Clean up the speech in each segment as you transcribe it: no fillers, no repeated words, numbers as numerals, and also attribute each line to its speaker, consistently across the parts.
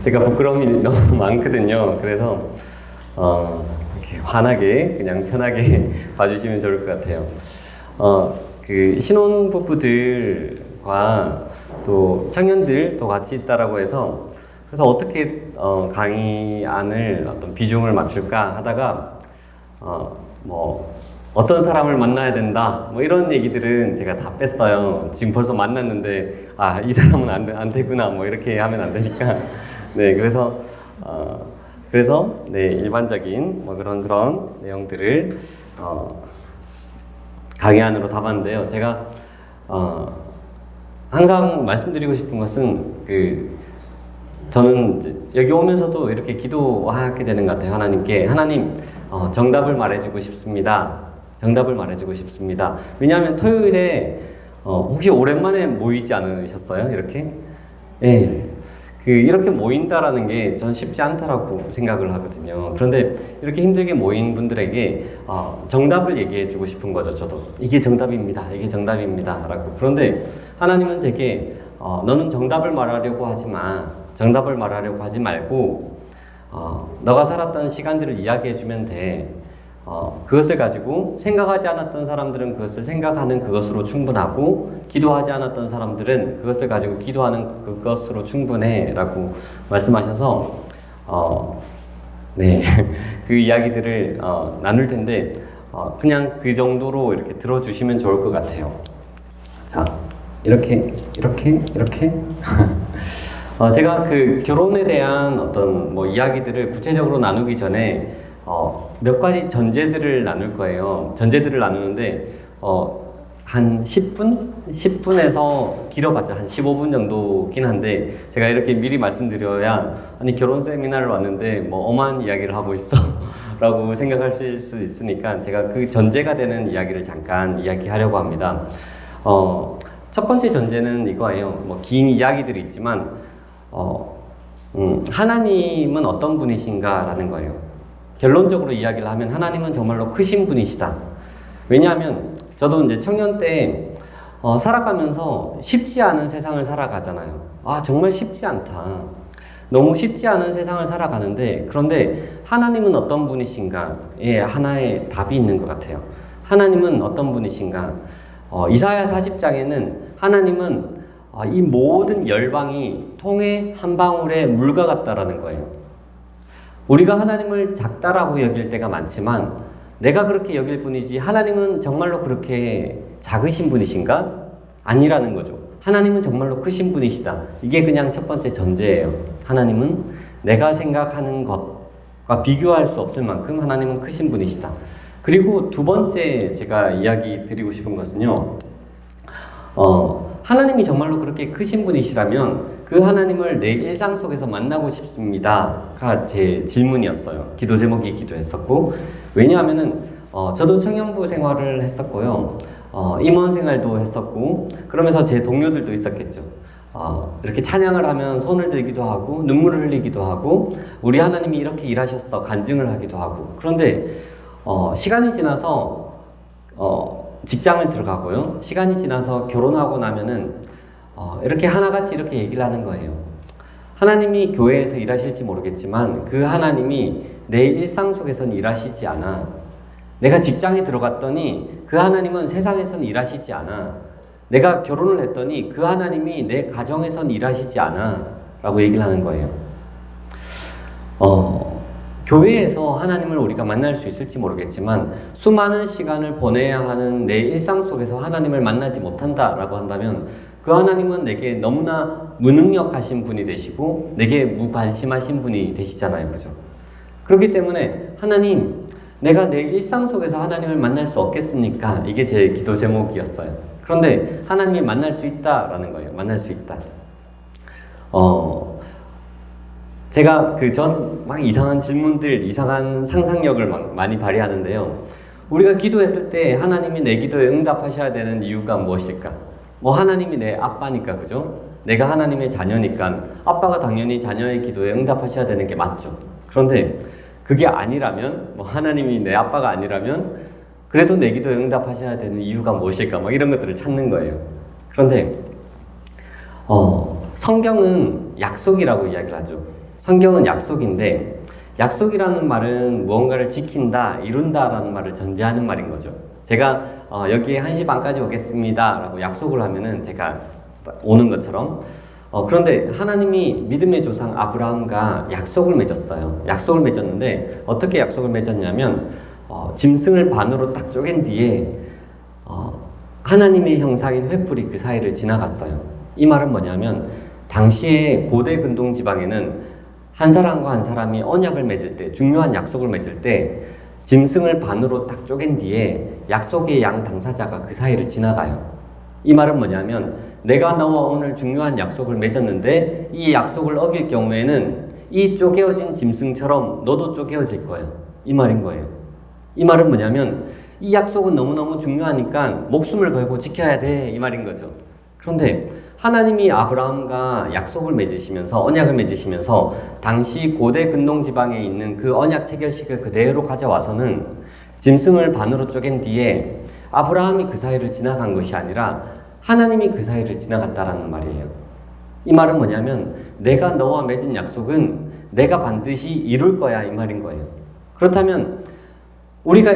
Speaker 1: 제가 부끄러움이 너무 많거든요. 그래서 이렇게 환하게 그냥 편하게 봐주시면 좋을 것 같아요. 그 신혼 부부들과 또 청년들도 같이 있다라고 해서 그래서 어떻게 강의안을 어떤 비중을 맞출까 하다가 뭐 어떤 사람을 만나야 된다 뭐 이런 얘기들은 제가 다 뺐어요. 지금 벌써 만났는데 이 사람은 안 되구나 뭐 이렇게 하면 안 되니까 네 그래서 네 일반적인 뭐 그런 내용들을 강의안으로 담았는데요. 제가 항상 말씀드리고 싶은 것은 저는 이제 여기 오면서도 이렇게 기도하게 되는 것 같아요. 하나님 정답을 말해주고 싶습니다. 정답을 말해주고 싶습니다. 왜냐하면 토요일에 혹시 오랜만에 모이지 않으셨어요? 이렇게? 예. 이렇게 모인다라는 게 전 쉽지 않다라고 생각을 하거든요. 그런데 이렇게 힘들게 모인 분들에게 정답을 얘기해 주고 싶은 거죠. 저도 이게 정답입니다. 이게 정답입니다. 라고. 그런데 하나님은 제게 너는 정답을 말하려고 하지 마. 정답을 말하려고 하지 말고 너가 살았던 시간들을 이야기해 주면 돼. 그것을 가지고 생각하지 않았던 사람들은 그것을 생각하는 그것으로 충분하고 기도하지 않았던 사람들은 그것을 가지고 기도하는 그것으로 충분해 라고 말씀하셔서 네. 그 이야기들을 나눌 텐데 그냥 그 정도로 이렇게 들어주시면 좋을 것 같아요. 자, 이렇게 제가 결혼에 대한 어떤 뭐 이야기들을 구체적으로 나누기 전에 몇 가지 전제들을 나눌 거예요. 전제들을 나누는데 한 10분에서 길어봤자 한 15분 정도긴 한데 제가 이렇게 미리 말씀드려야 아니 결혼 세미나를 왔는데 뭐 엄한 이야기를 하고 있어 라고 생각하실 수 있으니까 제가 그 전제가 되는 이야기를 잠깐 이야기하려고 합니다. 첫 번째 전제는 이거예요. 뭐 긴 이야기들이 있지만 하나님은 어떤 분이신가 라는 거예요. 결론적으로 이야기를 하면 하나님은 정말로 크신 분이시다. 왜냐하면 저도 이제 청년 때 살아가면서 쉽지 않은 세상을 살아가잖아요. 정말 쉽지 않다. 너무 쉽지 않은 세상을 살아가는데 그런데 하나님은 어떤 분이신가? 예, 하나의 답이 있는 것 같아요. 하나님은 어떤 분이신가? 이사야 40장에는 하나님은 이 모든 열방이 통의 한 방울의 물과 같다라는 거예요. 우리가 하나님을 작다라고 여길 때가 많지만 내가 그렇게 여길 뿐이지 하나님은 정말로 그렇게 작으신 분이신가? 아니라는 거죠. 하나님은 정말로 크신 분이시다. 이게 그냥 첫 번째 전제예요. 하나님은 내가 생각하는 것과 비교할 수 없을 만큼 하나님은 크신 분이시다. 그리고 두 번째 제가 이야기 드리고 싶은 것은요. 하나님이 정말로 그렇게 크신 분이시라면 그 하나님을 내 일상 속에서 만나고 싶습니다가 제 질문이었어요. 기도 제목이기도 했었고 왜냐하면은 저도 청년부 생활을 했었고요. 임원 생활도 했었고 그러면서 제 동료들도 있었겠죠. 이렇게 찬양을 하면 손을 들기도 하고 눈물을 흘리기도 하고 우리 하나님이 이렇게 일하셨어 간증을 하기도 하고 그런데 시간이 지나서 직장을 들어가고요. 시간이 지나서 결혼하고 나면은 이렇게 하나같이 이렇게 얘기를 하는 거예요. 하나님이 교회에서 일하실지 모르겠지만 그 하나님이 내 일상 속에서는 일하시지 않아. 내가 직장에 들어갔더니 그 하나님은 세상에서는 일하시지 않아. 내가 결혼을 했더니 그 하나님이 내 가정에서는 일하시지 않아. 라고 얘기를 하는 거예요. 교회에서 하나님을 우리가 만날 수 있을지 모르겠지만 수많은 시간을 보내야 하는 내 일상 속에서 하나님을 만나지 못한다라고 한다면 그 하나님은 내게 너무나 무능력하신 분이 되시고 내게 무관심하신 분이 되시잖아요. 그죠? 그렇기 때문에 하나님, 내가 내 일상 속에서 하나님을 만날 수 없겠습니까? 이게 제 기도 제목이었어요. 그런데 하나님이 만날 수 있다라는 거예요. 만날 수 있다. 제가 전 막 이상한 질문들, 이상한 상상력을 많이 발휘하는데요. 우리가 기도했을 때 하나님이 내 기도에 응답하셔야 되는 이유가 무엇일까? 하나님이 내 아빠니까, 그죠? 내가 하나님의 자녀니까 아빠가 당연히 자녀의 기도에 응답하셔야 되는 게 맞죠. 그런데 그게 아니라면, 하나님이 내 아빠가 아니라면 그래도 내 기도에 응답하셔야 되는 이유가 무엇일까? 이런 것들을 찾는 거예요. 그런데 성경은 약속이라고 이야기를 하죠. 성경은 약속인데 약속이라는 말은 무언가를 지킨다, 이룬다라는 말을 전제하는 말인 거죠. 제가 여기에 1시 반까지 오겠습니다 라고 약속을 하면은 제가 오는 것처럼 그런데 하나님이 믿음의 조상 아브라함과 약속을 맺었어요. 약속을 맺었는데 어떻게 약속을 맺었냐면 짐승을 반으로 딱 쪼갠 뒤에 하나님의 형상인 횃불이 그 사이를 지나갔어요. 이 말은 뭐냐면 당시에 고대 근동 지방에는 한 사람과 한 사람이 언약을 맺을 때, 중요한 약속을 맺을 때 짐승을 반으로 딱 쪼갠 뒤에 약속의 양 당사자가 그 사이를 지나가요. 이 말은 뭐냐면 내가 너와 오늘 중요한 약속을 맺었는데 이 약속을 어길 경우에는 이 쪼개어진 짐승처럼 너도 쪼개어질 거예요. 이 말인 거예요. 이 말은 뭐냐면 이 약속은 너무너무 중요하니까 목숨을 걸고 지켜야 돼, 이 말인 거죠. 그런데 하나님이 아브라함과 약속을 맺으시면서 언약을 맺으시면서 당시 고대 근동 지방에 있는 그 언약 체결식을 그대로 가져와서는 짐승을 반으로 쪼갠 뒤에 아브라함이 그 사이를 지나간 것이 아니라 하나님이 그 사이를 지나갔다라는 말이에요. 이 말은 뭐냐면 내가 너와 맺은 약속은 내가 반드시 이룰 거야, 이 말인 거예요. 그렇다면 우리가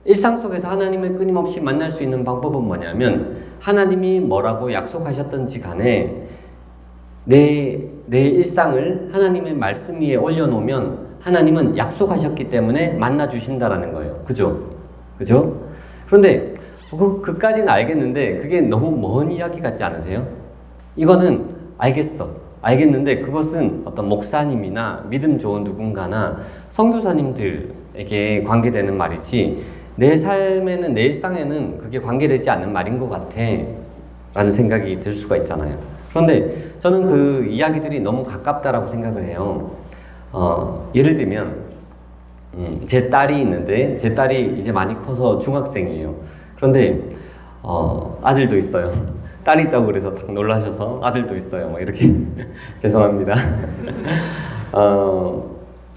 Speaker 1: 일상 속에서 하나님을 끊임없이 만날 수 있는 방법은 뭐냐면 하나님이 뭐라고 약속하셨던지 간에 내 일상을 하나님의 말씀 위에 올려놓으면 하나님은 약속하셨기 때문에 만나주신다라는 거예요. 그죠? 그런데 그까지는 알겠는데 그게 너무 먼 이야기 같지 않으세요? 이거는 알겠는데 그것은 어떤 목사님이나 믿음 좋은 누군가나 선교사님들에게 관계되는 말이지 내 삶에는, 내 일상에는 그게 관계되지 않는 말인 것 같아 라는 생각이 들 수가 있잖아요. 그런데 저는 그 이야기들이 너무 가깝다라고 생각을 해요. 예를 들면 제 딸이 있는데 제 딸이 이제 많이 커서 중학생이에요. 그런데 아들도 있어요. 딸이 있다고 그래서 딱 놀라셔서 아들도 있어요. 뭐 이렇게 죄송합니다.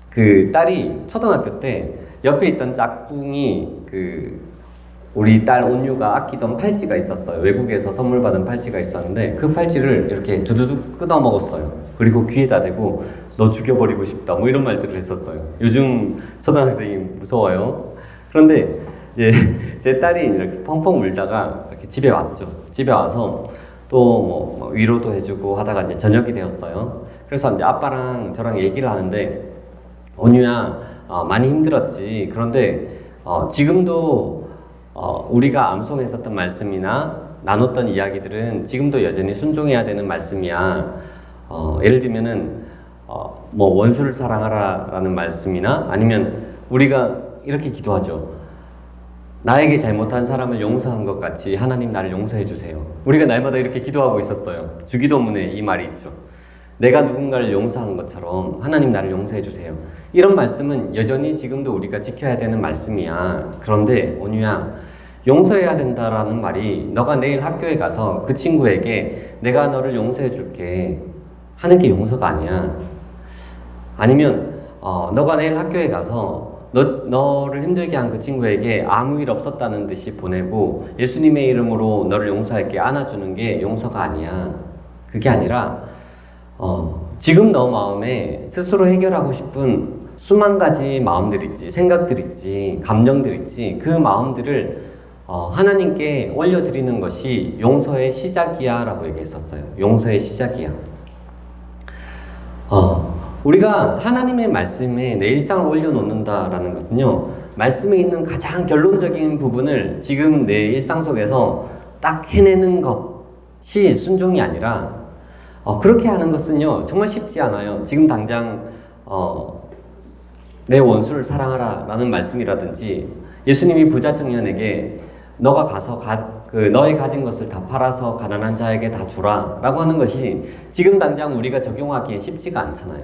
Speaker 1: 그 딸이 초등학교 때 옆에 있던 짝꿍이 우리 딸 온유가 아끼던 팔찌가 있었어요. 외국에서 선물 받은 팔찌가 있었는데 그 팔찌를 이렇게 두두둑 끊어 먹었어요. 그리고 귀에다 대고 너 죽여버리고 싶다 뭐 이런 말들을 했었어요. 요즘 초등학생이 무서워요. 그런데 이제 제 딸이 이렇게 펑펑 울다가 이렇게 집에 왔죠. 집에 와서 또 뭐 위로도 해주고 하다가 이제 저녁이 되었어요. 그래서 이제 아빠랑 저랑 얘기를 하는데 온유야 많이 힘들었지. 그런데 지금도 우리가 암송했었던 말씀이나 나눴던 이야기들은 지금도 여전히 순종해야 되는 말씀이야. 예를 들면은 뭐 원수를 사랑하라 라는 말씀이나 아니면 우리가 이렇게 기도하죠. 나에게 잘못한 사람을 용서한 것 같이 하나님 나를 용서해 주세요. 우리가 날마다 이렇게 기도하고 있었어요. 주기도문에 이 말이 있죠. 내가 누군가를 용서한 것처럼 하나님 나를 용서해 주세요. 이런 말씀은 여전히 지금도 우리가 지켜야 되는 말씀이야. 그런데 온유야, 용서해야 된다라는 말이 너가 내일 학교에 가서 그 친구에게 내가 너를 용서해 줄게 하는 게 용서가 아니야. 아니면 너가 내일 학교에 가서 너를 힘들게 한 그 친구에게 아무 일 없었다는 듯이 보내고 예수님의 이름으로 너를 용서할게 안아주는 게 용서가 아니야. 그게 아니라 지금 너 마음에 스스로 해결하고 싶은 수만 가지 마음들 있지, 생각들 있지, 감정들 있지, 그 마음들을 하나님께 올려드리는 것이 용서의 시작이야 라고 얘기했었어요. 용서의 시작이야. 우리가 하나님의 말씀에 내 일상을 올려놓는다라는 것은요, 말씀에 있는 가장 결론적인 부분을 지금 내 일상 속에서 딱 해내는 것이 순종이 아니라 그렇게 하는 것은요 정말 쉽지 않아요. 지금 당장 내 원수를 사랑하라 라는 말씀이라든지 예수님이 부자 청년에게 너가 가서 너의 가진 것을 다 팔아서 가난한 자에게 다 주라 라고 하는 것이 지금 당장 우리가 적용하기에 쉽지가 않잖아요.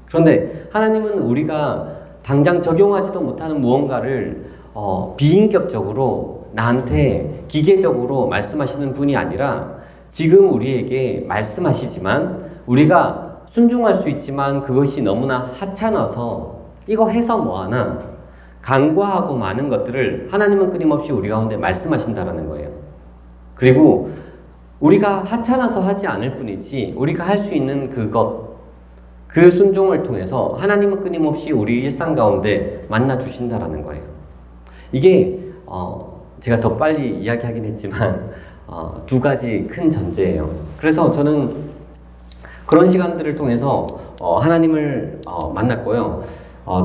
Speaker 1: 그런데 하나님은 우리가 당장 적용하지도 못하는 무언가를 비인격적으로 나한테 기계적으로 말씀하시는 분이 아니라 지금 우리에게 말씀하시지만 우리가 순종할 수 있지만 그것이 너무나 하찮아서 이거 해서 뭐하나 간과하고 많은 것들을 하나님은 끊임없이 우리 가운데 말씀하신다라는 거예요. 그리고 우리가 하찮아서 하지 않을 뿐이지 우리가 할 수 있는 그 그 순종을 통해서 하나님은 끊임없이 우리 일상 가운데 만나 주신다라는 거예요. 이게 제가 더 빨리 이야기하긴 했지만 두 가지 큰 전제예요. 그래서 저는 그런 시간들을 통해서 하나님을 만났고요.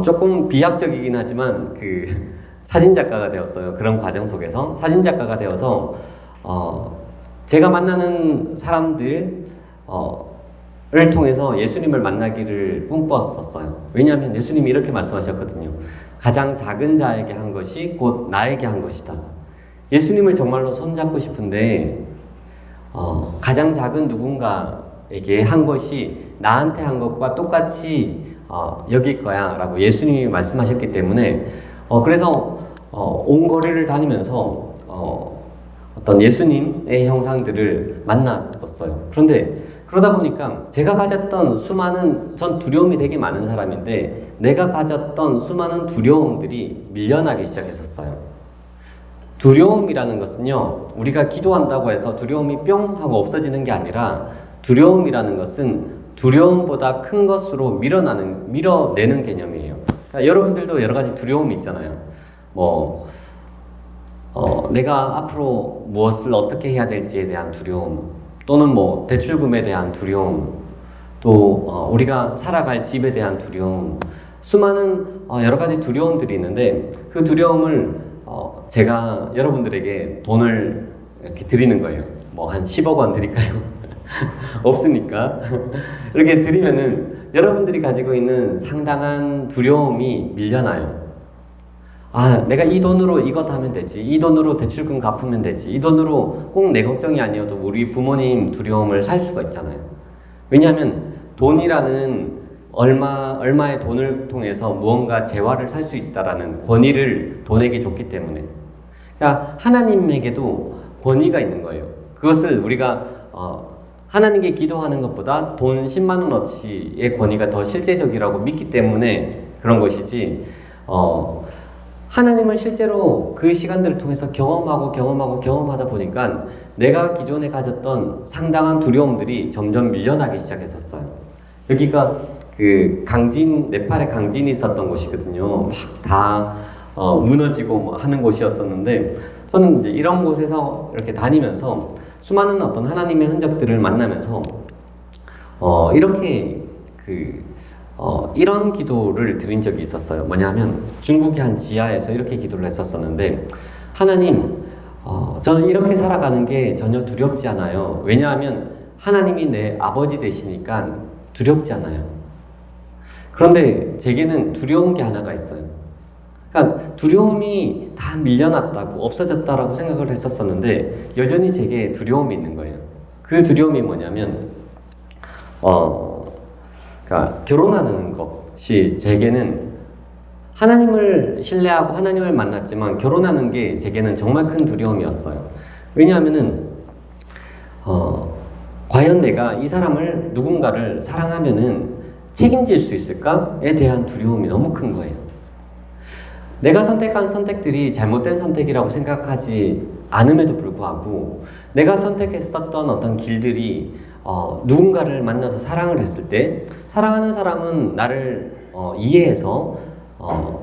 Speaker 1: 조금 비약적이긴 하지만 그 사진작가가 되었어요. 그런 과정 속에서 사진작가가 되어서 제가 만나는 사람들 을 통해서 예수님을 만나기를 꿈꾸었었어요. 왜냐하면 예수님이 이렇게 말씀하셨거든요. 가장 작은 자에게 한 것이 곧 나에게 한 것이다. 예수님을 정말로 손잡고 싶은데 가장 작은 누군가에게 한 것이 나한테 한 것과 똑같이 여길 거야 라고 예수님이 말씀하셨기 때문에 그래서 온 거리를 다니면서 어떤 예수님의 형상들을 만났었어요. 그런데 그러다 보니까 제가 가졌던 수많은, 전 두려움이 되게 많은 사람인데 내가 가졌던 수많은 두려움들이 밀려나기 시작했었어요. 두려움이라는 것은요, 우리가 기도한다고 해서 두려움이 뿅 하고 없어지는 게 아니라 두려움이라는 것은 두려움보다 큰 것으로 밀어내는 개념이에요. 그러니까 여러분들도 여러 가지 두려움이 있잖아요. 내가 앞으로 무엇을 어떻게 해야 될지에 대한 두려움, 또는 대출금에 대한 두려움, 또 우리가 살아갈 집에 대한 두려움, 수많은 여러 가지 두려움들이 있는데 그 두려움을 제가 여러분들에게 돈을 이렇게 드리는 거예요. 한 10억 원 드릴까요? 없으니까 이렇게 드리면은 여러분들이 가지고 있는 상당한 두려움이 밀려나요. 내가 이 돈으로 이것 하면 되지, 이 돈으로 대출금 갚으면 되지, 이 돈으로 꼭 내 걱정이 아니어도 우리 부모님 두려움을 살 수가 있잖아요. 왜냐하면 돈이라는 얼마의 돈을 통해서 무언가 재화를 살 수 있다라는 권위를 돈에게 줬기 때문에, 그러니까 하나님에게도 권위가 있는 거예요. 그것을 우리가 하나님께 기도하는 것보다 돈 10만 원어치의 권위가 더 실제적이라고 믿기 때문에 그런 것이지, 하나님을 실제로 그 시간들을 통해서 경험하다 보니까 내가 기존에 가졌던 상당한 두려움들이 점점 밀려나기 시작했었어요. 여기가 그 네팔에 강진이 있었던 곳이거든요. 막 다 무너지고 하는 곳이었었는데, 저는 이제 이런 곳에서 이렇게 다니면서 수많은 어떤 하나님의 흔적들을 만나면서 이렇게 이런 기도를 드린 적이 있었어요. 뭐냐면 중국의 한 지하에서 이렇게 기도를 했었었는데, 하나님, 저는 이렇게 살아가는 게 전혀 두렵지 않아요. 왜냐하면 하나님이 내 아버지 되시니까 두렵지 않아요. 그런데 제게는 두려운 게 하나가 있어요. 그러니까 두려움이 다 밀려났다고, 없어졌다라고 생각을 했었었는데 여전히 제게 두려움이 있는 거예요. 그 두려움이 뭐냐면 그러니까 결혼하는 것이 제게는, 하나님을 신뢰하고 하나님을 만났지만 결혼하는 게 제게는 정말 큰 두려움이었어요. 왜냐하면은 과연 내가 이 사람을, 누군가를 사랑하면은 책임질 수 있을까에 대한 두려움이 너무 큰 거예요. 내가 선택한 선택들이 잘못된 선택이라고 생각하지 않음에도 불구하고 내가 선택했었던 어떤 길들이 누군가를 만나서 사랑을 했을 때, 사랑하는 사람은 나를 이해해서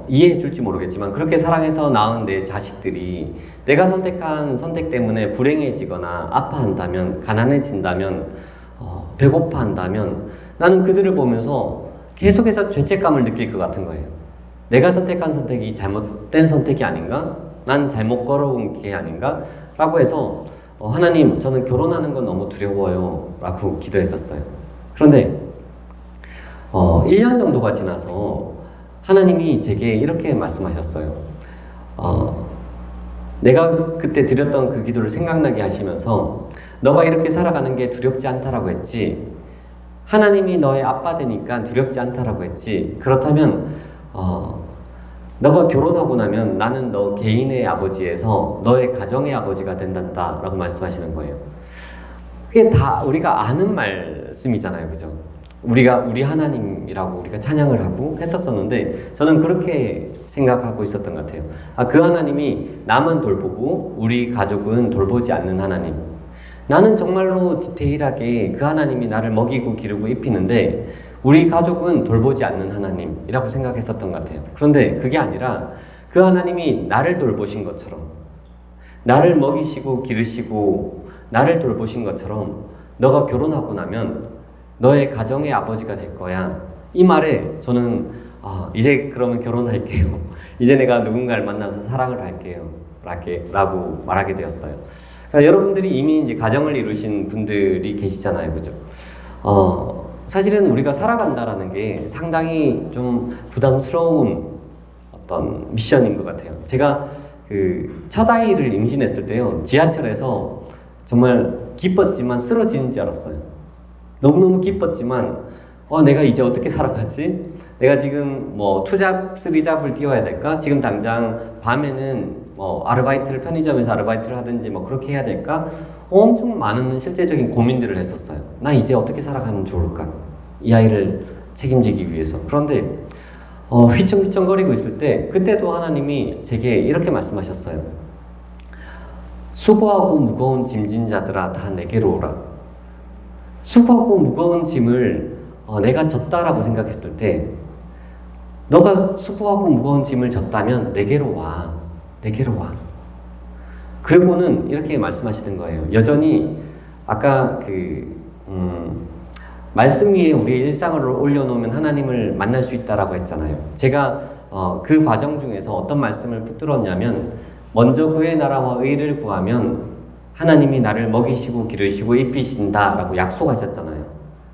Speaker 1: 이해해 줄지 모르겠지만 그렇게 사랑해서 낳은 내 자식들이 내가 선택한 선택 때문에 불행해지거나 아파한다면, 가난해진다면, 배고파한다면 나는 그들을 보면서 계속해서 죄책감을 느낄 것 같은 거예요. 내가 선택한 선택이 잘못된 선택이 아닌가? 난 잘못 걸어온 게 아닌가? 라고 해서 하나님, 저는 결혼하는 건 너무 두려워요 라고 기도했었어요. 그런데 1년 정도가 지나서 하나님이 제게 이렇게 말씀하셨어요. 내가 그때 드렸던 그 기도를 생각나게 하시면서, 너가 이렇게 살아가는 게 두렵지 않다라고 했지, 하나님이 너의 아빠 되니까 두렵지 않다라고 했지, 그렇다면 너가 결혼하고 나면 나는 너 개인의 아버지에서 너의 가정의 아버지가 된단다 라고 말씀하시는 거예요. 그게 다 우리가 아는 말씀이잖아요, 그죠? 우리 하나님이라고 우리가 찬양을 하고 했었었는데, 저는 그렇게 생각하고 있었던 것 같아요. 그 하나님이 나만 돌보고 우리 가족은 돌보지 않는 하나님. 나는 정말로 디테일하게 그 하나님이 나를 먹이고 기르고 입히는데 우리 가족은 돌보지 않는 하나님이라고 생각했었던 것 같아요. 그런데 그게 아니라 그 하나님이 나를 돌보신 것처럼, 나를 먹이시고 기르시고 나를 돌보신 것처럼 너가 결혼하고 나면 너의 가정의 아버지가 될 거야. 이 말에 저는 이제 그러면 결혼할게요. 이제 내가 누군가를 만나서 사랑을 할게요. 라고 말하게 되었어요. 그러니까 여러분들이 이미 이제 가정을 이루신 분들이 계시잖아요. 그죠? 사실은 우리가 살아간다라는 게 상당히 좀 부담스러운 어떤 미션인 것 같아요. 제가 첫 아이를 임신했을 때요, 지하철에서 정말 기뻤지만 쓰러지는 줄 알았어요. 너무너무 기뻤지만, 내가 이제 어떻게 살아가지? 내가 지금 뭐 2잡, 3잡을 띄워야 될까? 지금 당장 밤에는 편의점에서 아르바이트를 하든지 그렇게 해야 될까? 엄청 많은 실제적인 고민들을 했었어요. 나 이제 어떻게 살아가면 좋을까? 이 아이를 책임지기 위해서. 그런데 휘청휘청거리고 있을 때 그때도 하나님이 제게 이렇게 말씀하셨어요. 수고하고 무거운 짐진 자들아 다 내게로 오라. 수고하고 무거운 짐을 내가 졌다라고 생각했을 때, 너가 수고하고 무거운 짐을 졌다면 내게로 와. 내게로 와. 그리고는 이렇게 말씀하시는 거예요. 여전히 아까 말씀 위에 우리의 일상을 올려놓으면 하나님을 만날 수 있다라고 했잖아요. 제가 그 과정 중에서 어떤 말씀을 붙들었냐면, 먼저 그의 나라와 의를 구하면 하나님이 나를 먹이시고 기르시고 입히신다라고 약속하셨잖아요.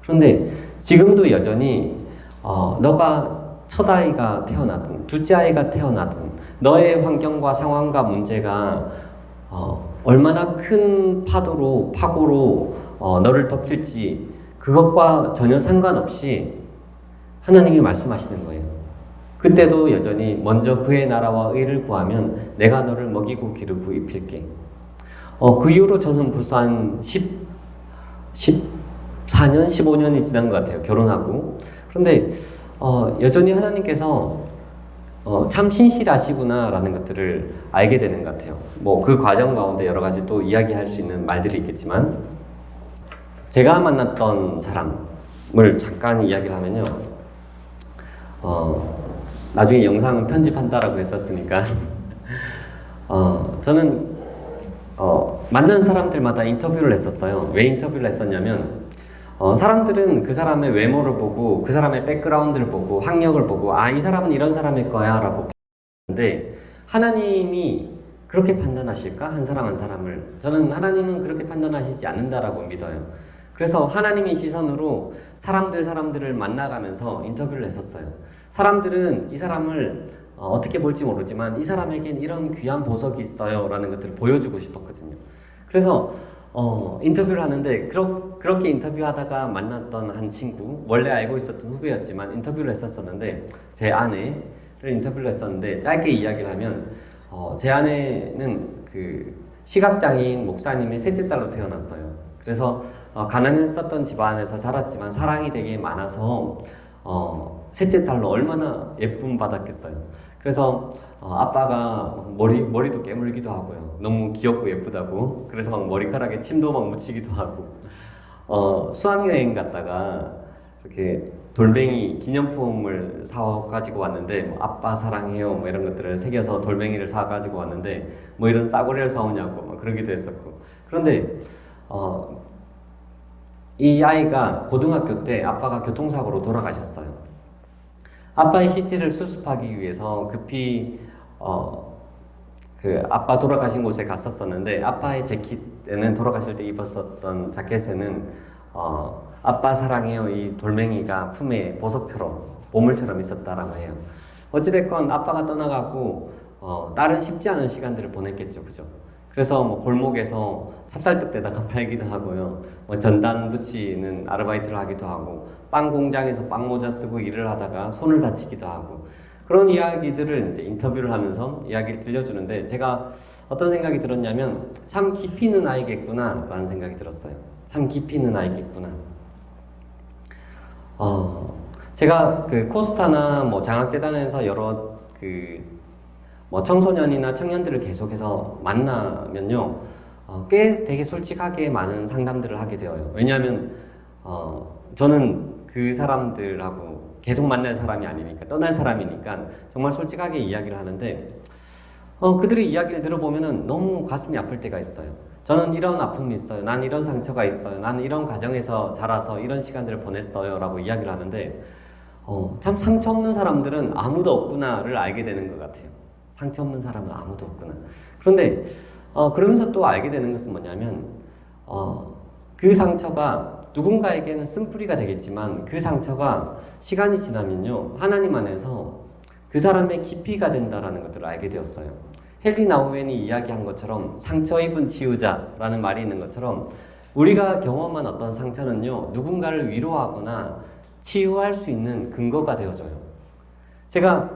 Speaker 1: 그런데 지금도 여전히 너가 첫 아이가 태어나든 둘째 아이가 태어나든 너의 환경과 상황과 문제가 얼마나 큰 파고로 너를 덮칠지 그것과 전혀 상관없이 하나님이 말씀하시는 거예요. 그때도 여전히 먼저 그의 나라와 의를 구하면 내가 너를 먹이고 기르고 입힐게. 그 이후로 저는 벌써 한 14년, 15년이 지난 것 같아요. 결혼하고. 그런데 여전히 하나님께서 참 신실하시구나라는 것들을 알게 되는 것 같아요. 그 과정 가운데 여러 가지 또 이야기할 수 있는 말들이 있겠지만, 제가 만났던 사람을 잠깐 이야기를 하면요. 나중에 영상은 편집한다라고 했었으니까 저는 만난 사람들마다 인터뷰를 했었어요. 왜 인터뷰를 했었냐면, 사람들은 그 사람의 외모를 보고 그 사람의 백그라운드를 보고 학력을 보고 이 사람은 이런 사람일 거야 라고 봤는데, 하나님이 그렇게 판단하실까? 한 사람 한 사람을. 저는 하나님은 그렇게 판단하시지 않는다라고 믿어요. 그래서 하나님의 시선으로 사람들을 만나가면서 인터뷰를 했었어요. 사람들은 이 사람을 어떻게 볼지 모르지만 이 사람에겐 이런 귀한 보석이 있어요 라는 것들을 보여주고 싶었거든요. 그래서 인터뷰를 하는데 그렇게 인터뷰하다가 만났던 한 친구, 원래 알고 있었던 후배였지만 인터뷰를 했었는데, 제 아내를 인터뷰를 했었는데, 짧게 이야기를 하면 제 아내는 시각장애인 목사님의 셋째 딸로 태어났어요. 그래서 가난했었던 집안에서 자랐지만 사랑이 되게 많아서 셋째 딸로 얼마나 예쁨 받았겠어요. 그래서 아빠가 머리도 깨물기도 하고요. 너무 귀엽고 예쁘다고. 그래서 머리카락에 침도 묻히기도 하고. 수학여행 갔다가 이렇게 돌멩이 기념품을 사가지고 왔는데, 아빠 사랑해요 이런 것들을 새겨서 돌멩이를 사가지고 왔는데, 이런 싸구려를 사오냐고 그러기도 했었고. 그런데 이 아이가 고등학교 때 아빠가 교통사고로 돌아가셨어요. 아빠의 시체를 수습하기 위해서 급히 아빠 돌아가신 곳에 갔었었는데, 아빠의 재킷에는 돌아가실 때 입었었던 자켓에는 아빠 사랑해요 이 돌멩이가 품에 보석처럼 보물처럼 있었다라고 해요. 어찌됐건 아빠가 떠나가고 딸은 쉽지 않은 시간들을 보냈겠죠. 그죠? 그래서 골목에서 찹쌀떡대다가 팔기도 하고요. 전단 붙이는 아르바이트를 하기도 하고, 빵 공장에서 빵 모자 쓰고 일을 하다가 손을 다치기도 하고, 그런 이야기들을 이제 인터뷰를 하면서 이야기를 들려주는데, 제가 어떤 생각이 들었냐면, 참 깊이 있는 아이겠구나 라는 생각이 들었어요. 참 깊이 있는 아이겠구나. 제가 코스타나 장학재단에서 여러 청소년이나 청년들을 계속해서 만나면요, 꽤 되게 솔직하게 많은 상담들을 하게 되어요. 왜냐하면 저는 그 사람들하고 계속 만날 사람이 아니니까, 떠날 사람이니까 정말 솔직하게 이야기를 하는데, 그들의 이야기를 들어보면은 너무 가슴이 아플 때가 있어요. 저는 이런 아픔이 있어요. 난 이런 상처가 있어요. 나는 이런 가정에서 자라서 이런 시간들을 보냈어요. 라고 이야기를 하는데, 참 상처 없는 사람들은 아무도 없구나를 알게 되는 것 같아요. 상처 없는 사람은 아무도 없구나. 그런데, 그러면서 또 알게 되는 것은 뭐냐면, 그 상처가 누군가에게는 쓴뿌리가 되겠지만 그 상처가 시간이 지나면요, 하나님 안에서 그 사람의 깊이가 된다라는 것들을 알게 되었어요. 헨리 나우엔이 이야기한 것처럼 상처 입은 치유자라는 말이 있는 것처럼 우리가 경험한 어떤 상처는요, 누군가를 위로하거나 치유할 수 있는 근거가 되어져요. 제가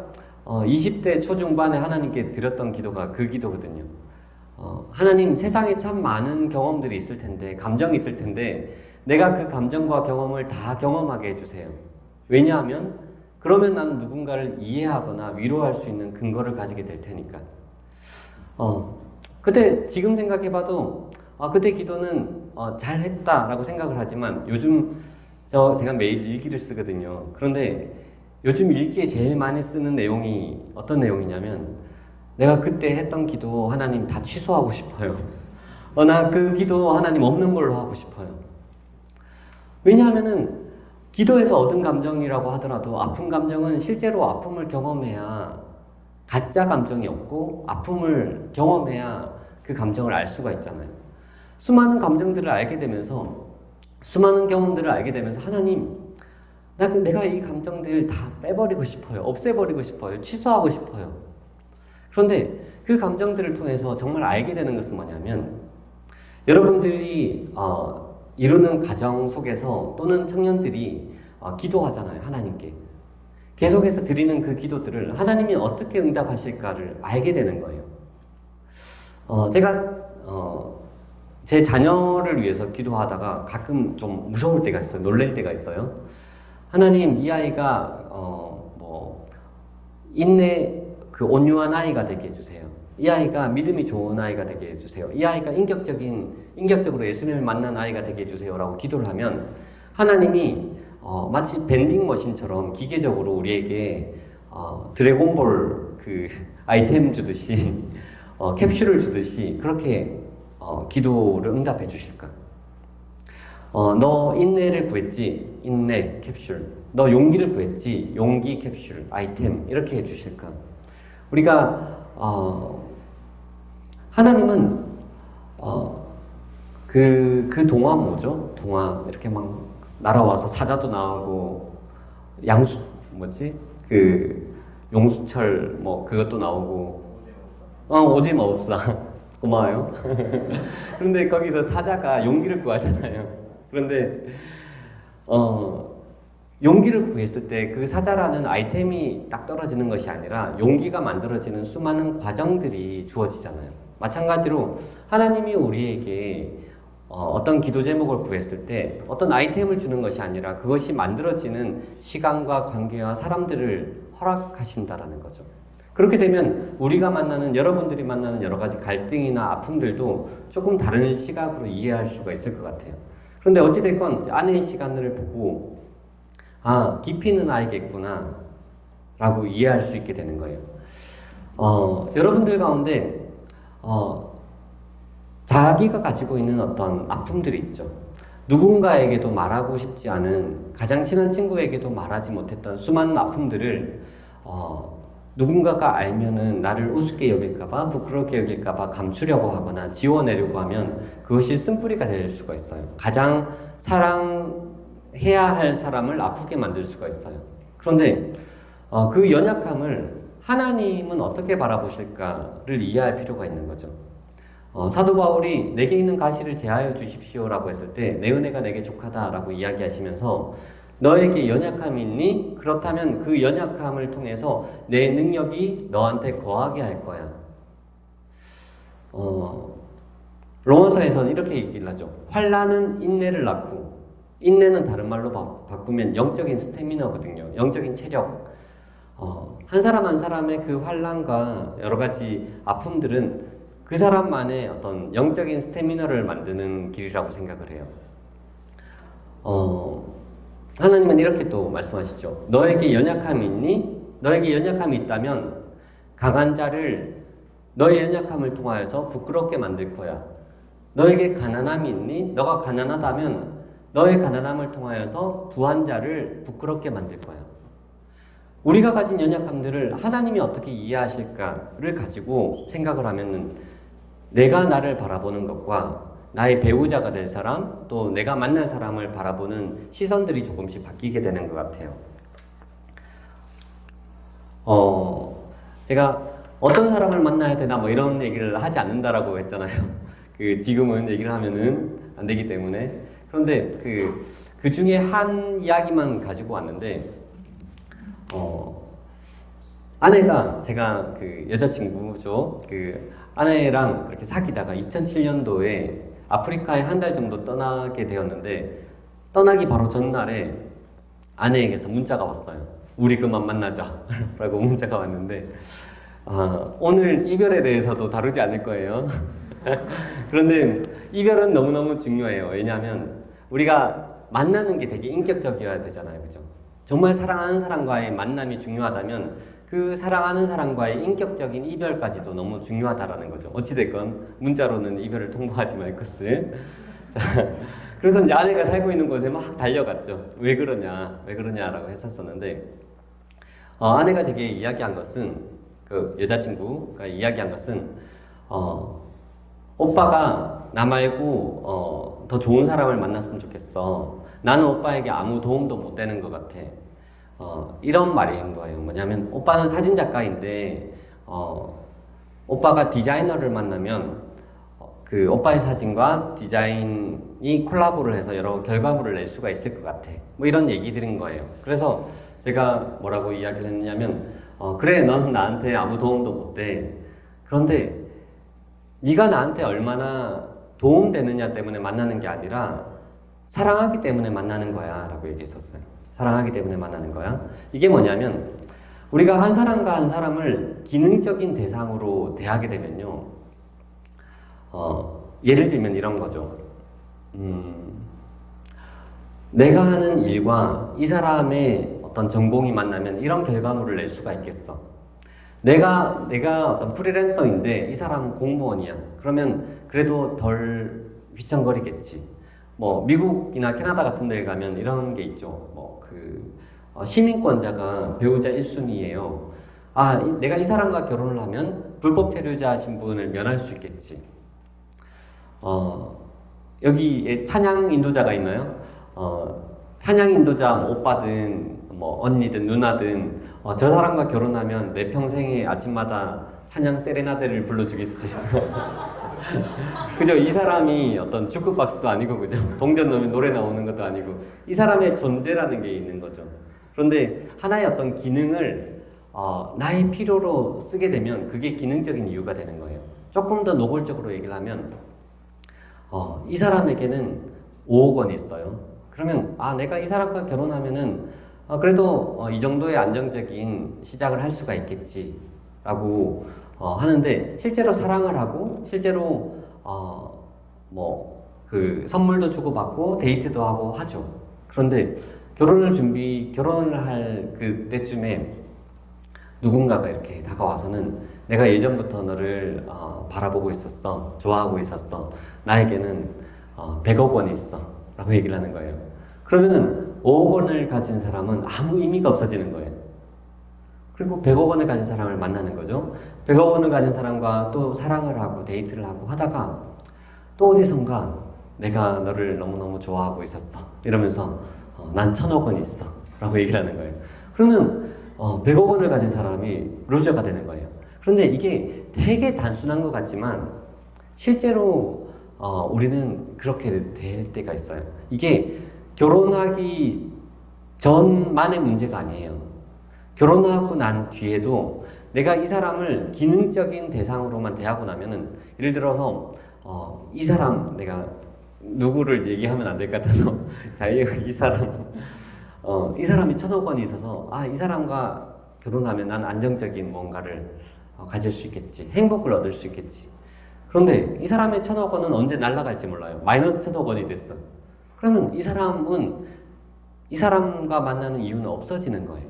Speaker 1: 20대 초중반에 하나님께 드렸던 기도가 그 기도거든요. 하나님, 세상에 참 많은 경험들이 있을 텐데, 감정이 있을 텐데 내가 그 감정과 경험을 다 경험하게 해주세요. 왜냐하면 그러면 나는 누군가를 이해하거나 위로할 수 있는 근거를 가지게 될 테니까. 그때 지금 생각해봐도 그때 기도는 잘했다라고 생각을 하지만 요즘 제가 매일 일기를 쓰거든요. 그런데 요즘 일기에 제일 많이 쓰는 내용이 어떤 내용이냐면, 내가 그때 했던 기도 하나님 다 취소하고 싶어요. 나 그 기도 하나님 없는 걸로 하고 싶어요. 왜냐하면은 기도에서 얻은 감정이라고 하더라도 아픈 감정은 실제로 아픔을 경험해야 가짜 감정이 없고, 아픔을 경험해야 그 감정을 알 수가 있잖아요. 수많은 감정들을 알게 되면서, 수많은 경험들을 알게 되면서 하나님, 내가 이 감정들 다 빼버리고 싶어요. 없애버리고 싶어요. 취소하고 싶어요. 그런데 그 감정들을 통해서 정말 알게 되는 것은 뭐냐면, 여러분들이 이루는 가정 속에서 또는 청년들이 기도하잖아요. 하나님께 계속해서 드리는 그 기도들을 하나님이 어떻게 응답하실까를 알게 되는 거예요. 제가 제 자녀를 위해서 기도하다가 가끔 좀 무서울 때가 있어요. 놀랄 때가 있어요. 하나님, 이 아이가 인내 온유한 아이가 되게 해주세요. 이 아이가 믿음이 좋은 아이가 되게 해주세요. 이 아이가 인격적으로 예수님을 만난 아이가 되게 해주세요라고 기도를 하면 하나님이 마치 밴딩머신처럼 기계적으로 우리에게 드래곤볼 그 아이템 주듯이 캡슐을 주듯이 그렇게 기도를 응답해 주실까? 너 인내를 구했지? 인내 캡슐. 너 용기를 구했지? 용기 캡슐 아이템. 이렇게 해 주실까? 우리가 하나님은 그 동화 뭐죠? 동화 이렇게 막 날아와서 사자도 나오고 용수철 그것도 나오고 오지마법사 고마워요. 그런데 거기서 사자가 용기를 구하잖아요. 그런데 용기를 구했을 때 그 사자라는 아이템이 딱 떨어지는 것이 아니라 용기가 만들어지는 수많은 과정들이 주어지잖아요. 마찬가지로 하나님이 우리에게 어떤 기도 제목을 구했을 때 어떤 아이템을 주는 것이 아니라 그것이 만들어지는 시간과 관계와 사람들을 허락하신다라는 거죠. 그렇게 되면 우리가 만나는, 여러분들이 만나는 여러 가지 갈등이나 아픔들도 조금 다른 시각으로 이해할 수가 있을 것 같아요. 그런데 어찌됐건 아내의 시간을 보고 깊이 있는 아이겠구나 라고 이해할 수 있게 되는 거예요. 여러분들 가운데 자기가 가지고 있는 어떤 아픔들이 있죠. 누군가에게도 말하고 싶지 않은, 가장 친한 친구에게도 말하지 못했던 수많은 아픔들을 누군가가 알면은 나를 우습게 여길까봐, 부끄럽게 여길까봐 감추려고 하거나 지워내려고 하면 그것이 쓴뿌리가 될 수가 있어요. 가장 사랑해야 할 사람을 아프게 만들 수가 있어요. 그런데 그 연약함을 하나님은 어떻게 바라보실까를 이해할 필요가 있는 거죠. 사도 바울이 내게 있는 가시를 제하여 주십시오라고 했을 때 내 은혜가 내게 족하다라고 이야기하시면서 너에게 연약함이 있니? 그렇다면 그 연약함을 통해서 내 능력이 너한테 거하게 할 거야. 로마서에서는 이렇게 얘기를 하죠. 환난은 인내를 낳고, 인내는 다른 말로 바꾸면 영적인 스태미너거든요. 영적인 체력. 한 사람 한 사람의 그 환난과 여러 가지 아픔들은 그 사람만의 어떤 영적인 스태미너를 만드는 길이라고 생각을 해요. 하나님은 이렇게 또 말씀하시죠. 너에게 연약함이 있니? 너에게 연약함이 있다면 강한 자를 너의 연약함을 통하여서 부끄럽게 만들 거야. 너에게 가난함이 있니? 너가 가난하다면 너의 가난함을 통하여서 부한 자를 부끄럽게 만들 거야. 우리가 가진 연약함들을 하나님이 어떻게 이해하실까를 가지고 생각을 하면은 내가 나를 바라보는 것과 나의 배우자가 될 사람, 또 내가 만날 사람을 바라보는 시선들이 조금씩 바뀌게 되는 것 같아요. 제가 어떤 사람을 만나야 되나 뭐 이런 얘기를 하지 않는다라고 했잖아요. 지금은 얘기를 하면은 안 되기 때문에. 그런데 그 중에 한 이야기만 가지고 왔는데, 아내가 제가 여자친구죠. 아내랑 이렇게 사귀다가 2007년도에 아프리카에 한 달 정도 떠나게 되었는데, 떠나기 바로 전날에 아내에게서 문자가 왔어요. 우리 그만 만나자 라고 문자가 왔는데, 오늘 이별에 대해서도 다루지 않을 거예요. 그런데 이별은 너무너무 중요해요. 왜냐하면 우리가 만나는 게 되게 인격적이어야 되잖아요. 그죠? 정말 사랑하는 사람과의 만남이 중요하다면 그 사랑하는 사람과의 인격적인 이별까지도 너무 중요하다라는 거죠. 어찌됐건 문자로는 이별을 통보하지 말 것을. 자, 그래서 이제 아내가 살고 있는 곳에 막 달려갔죠. 왜 그러냐라고 했었었는데, 아내가 제게 이야기한 것은, 여자친구가 이야기한 것은, 오빠가 나 말고 더 좋은 사람을 만났으면 좋겠어. 나는 오빠에게 아무 도움도 못 되는 것 같아. 이런 말인 거예요. 뭐냐면 오빠는 사진작가인데 오빠가 디자이너를 만나면 그 오빠의 사진과 디자인이 콜라보를 해서 여러 결과물을 낼 수가 있을 것 같아. 뭐 이런 얘기들인 거예요. 그래서 제가 뭐라고 이야기를 했냐면 그래, 너는 나한테 아무 도움도 못 돼. 그런데 네가 나한테 얼마나 도움되느냐 때문에 만나는 게 아니라 사랑하기 때문에 만나는 거야 라고 얘기했었어요. 사랑하기 때문에 만나는 거야. 이게 뭐냐면 우리가 한 사람과 한 사람을 기능적인 대상으로 대하게 되면요, 예를 들면 이런 거죠. 내가 하는 일과 이 사람의 어떤 전공이 만나면 이런 결과물을 낼 수가 있겠어. 내가 어떤 프리랜서인데 이 사람은 공무원이야. 그러면 그래도 덜 휘청거리겠지. 뭐 미국이나 캐나다 같은 데 가면 이런 게 있죠. 시민권자가 배우자 1순위예요. 내가 이 사람과 결혼을 하면 불법 체류자 신분을 면할 수 있겠지. 여기에 찬양 인도자가 있나요? 찬양 인도자 오빠든 뭐 언니든 누나든 저 사람과 결혼하면 내 평생에 아침마다 찬양 세레나데를 불러주겠지. 그죠? 이 사람이 어떤 주크박스도 아니고, 그죠? 동전 넣으면 노래 나오는 것도 아니고, 이 사람의 존재라는 게 있는 거죠. 그런데 하나의 어떤 기능을 나의 필요로 쓰게 되면 그게 기능적인 이유가 되는 거예요. 조금 더 노골적으로 얘기를 하면 이 사람에게는 5억 원이 있어요. 그러면 내가 이 사람과 결혼하면은 그래도 이 정도의 안정적인 시작을 할 수가 있겠지 라고 하는데, 실제로 사랑을 하고 실제로 선물도 주고받고 데이트도 하고 하죠. 그런데 결혼을 할 그때쯤에 누군가가 이렇게 다가와서는 내가 예전부터 너를 바라보고 있었어. 좋아하고 있었어. 나에게는 100억 원이 있어. 라고 얘기를 하는 거예요. 그러면은 5억 원을 가진 사람은 아무 의미가 없어지는 거예요. 그리고 100억 원을 가진 사람을 만나는 거죠. 100억 원을 가진 사람과 또 사랑을 하고 데이트를 하고 하다가 또 어디선가 내가 너를 너무너무 좋아하고 있었어. 이러면서 난 1000억 원이 있어. 라고 얘기를 하는 거예요. 그러면 100억 원을 가진 사람이 루저가 되는 거예요. 그런데 이게 되게 단순한 것 같지만 실제로 우리는 그렇게 될 때가 있어요. 이게 결혼하기 전만의 문제가 아니에요. 결혼하고 난 뒤에도 내가 이 사람을 기능적인 대상으로만 대하고 나면은, 예를 들어서 이 사람, 내가 누구를 얘기하면 안 될 것 같아서 자, 이 사람이 1000억 원이 있어서 이 사람과 결혼하면 난 안정적인 뭔가를 가질 수 있겠지, 행복을 얻을 수 있겠지. 그런데 이 사람의 1000억 원은 언제 날아갈지 몰라요. 마이너스 1000억 원이 됐어. 그러면 이 사람은 이 사람과 만나는 이유는 없어지는 거예요.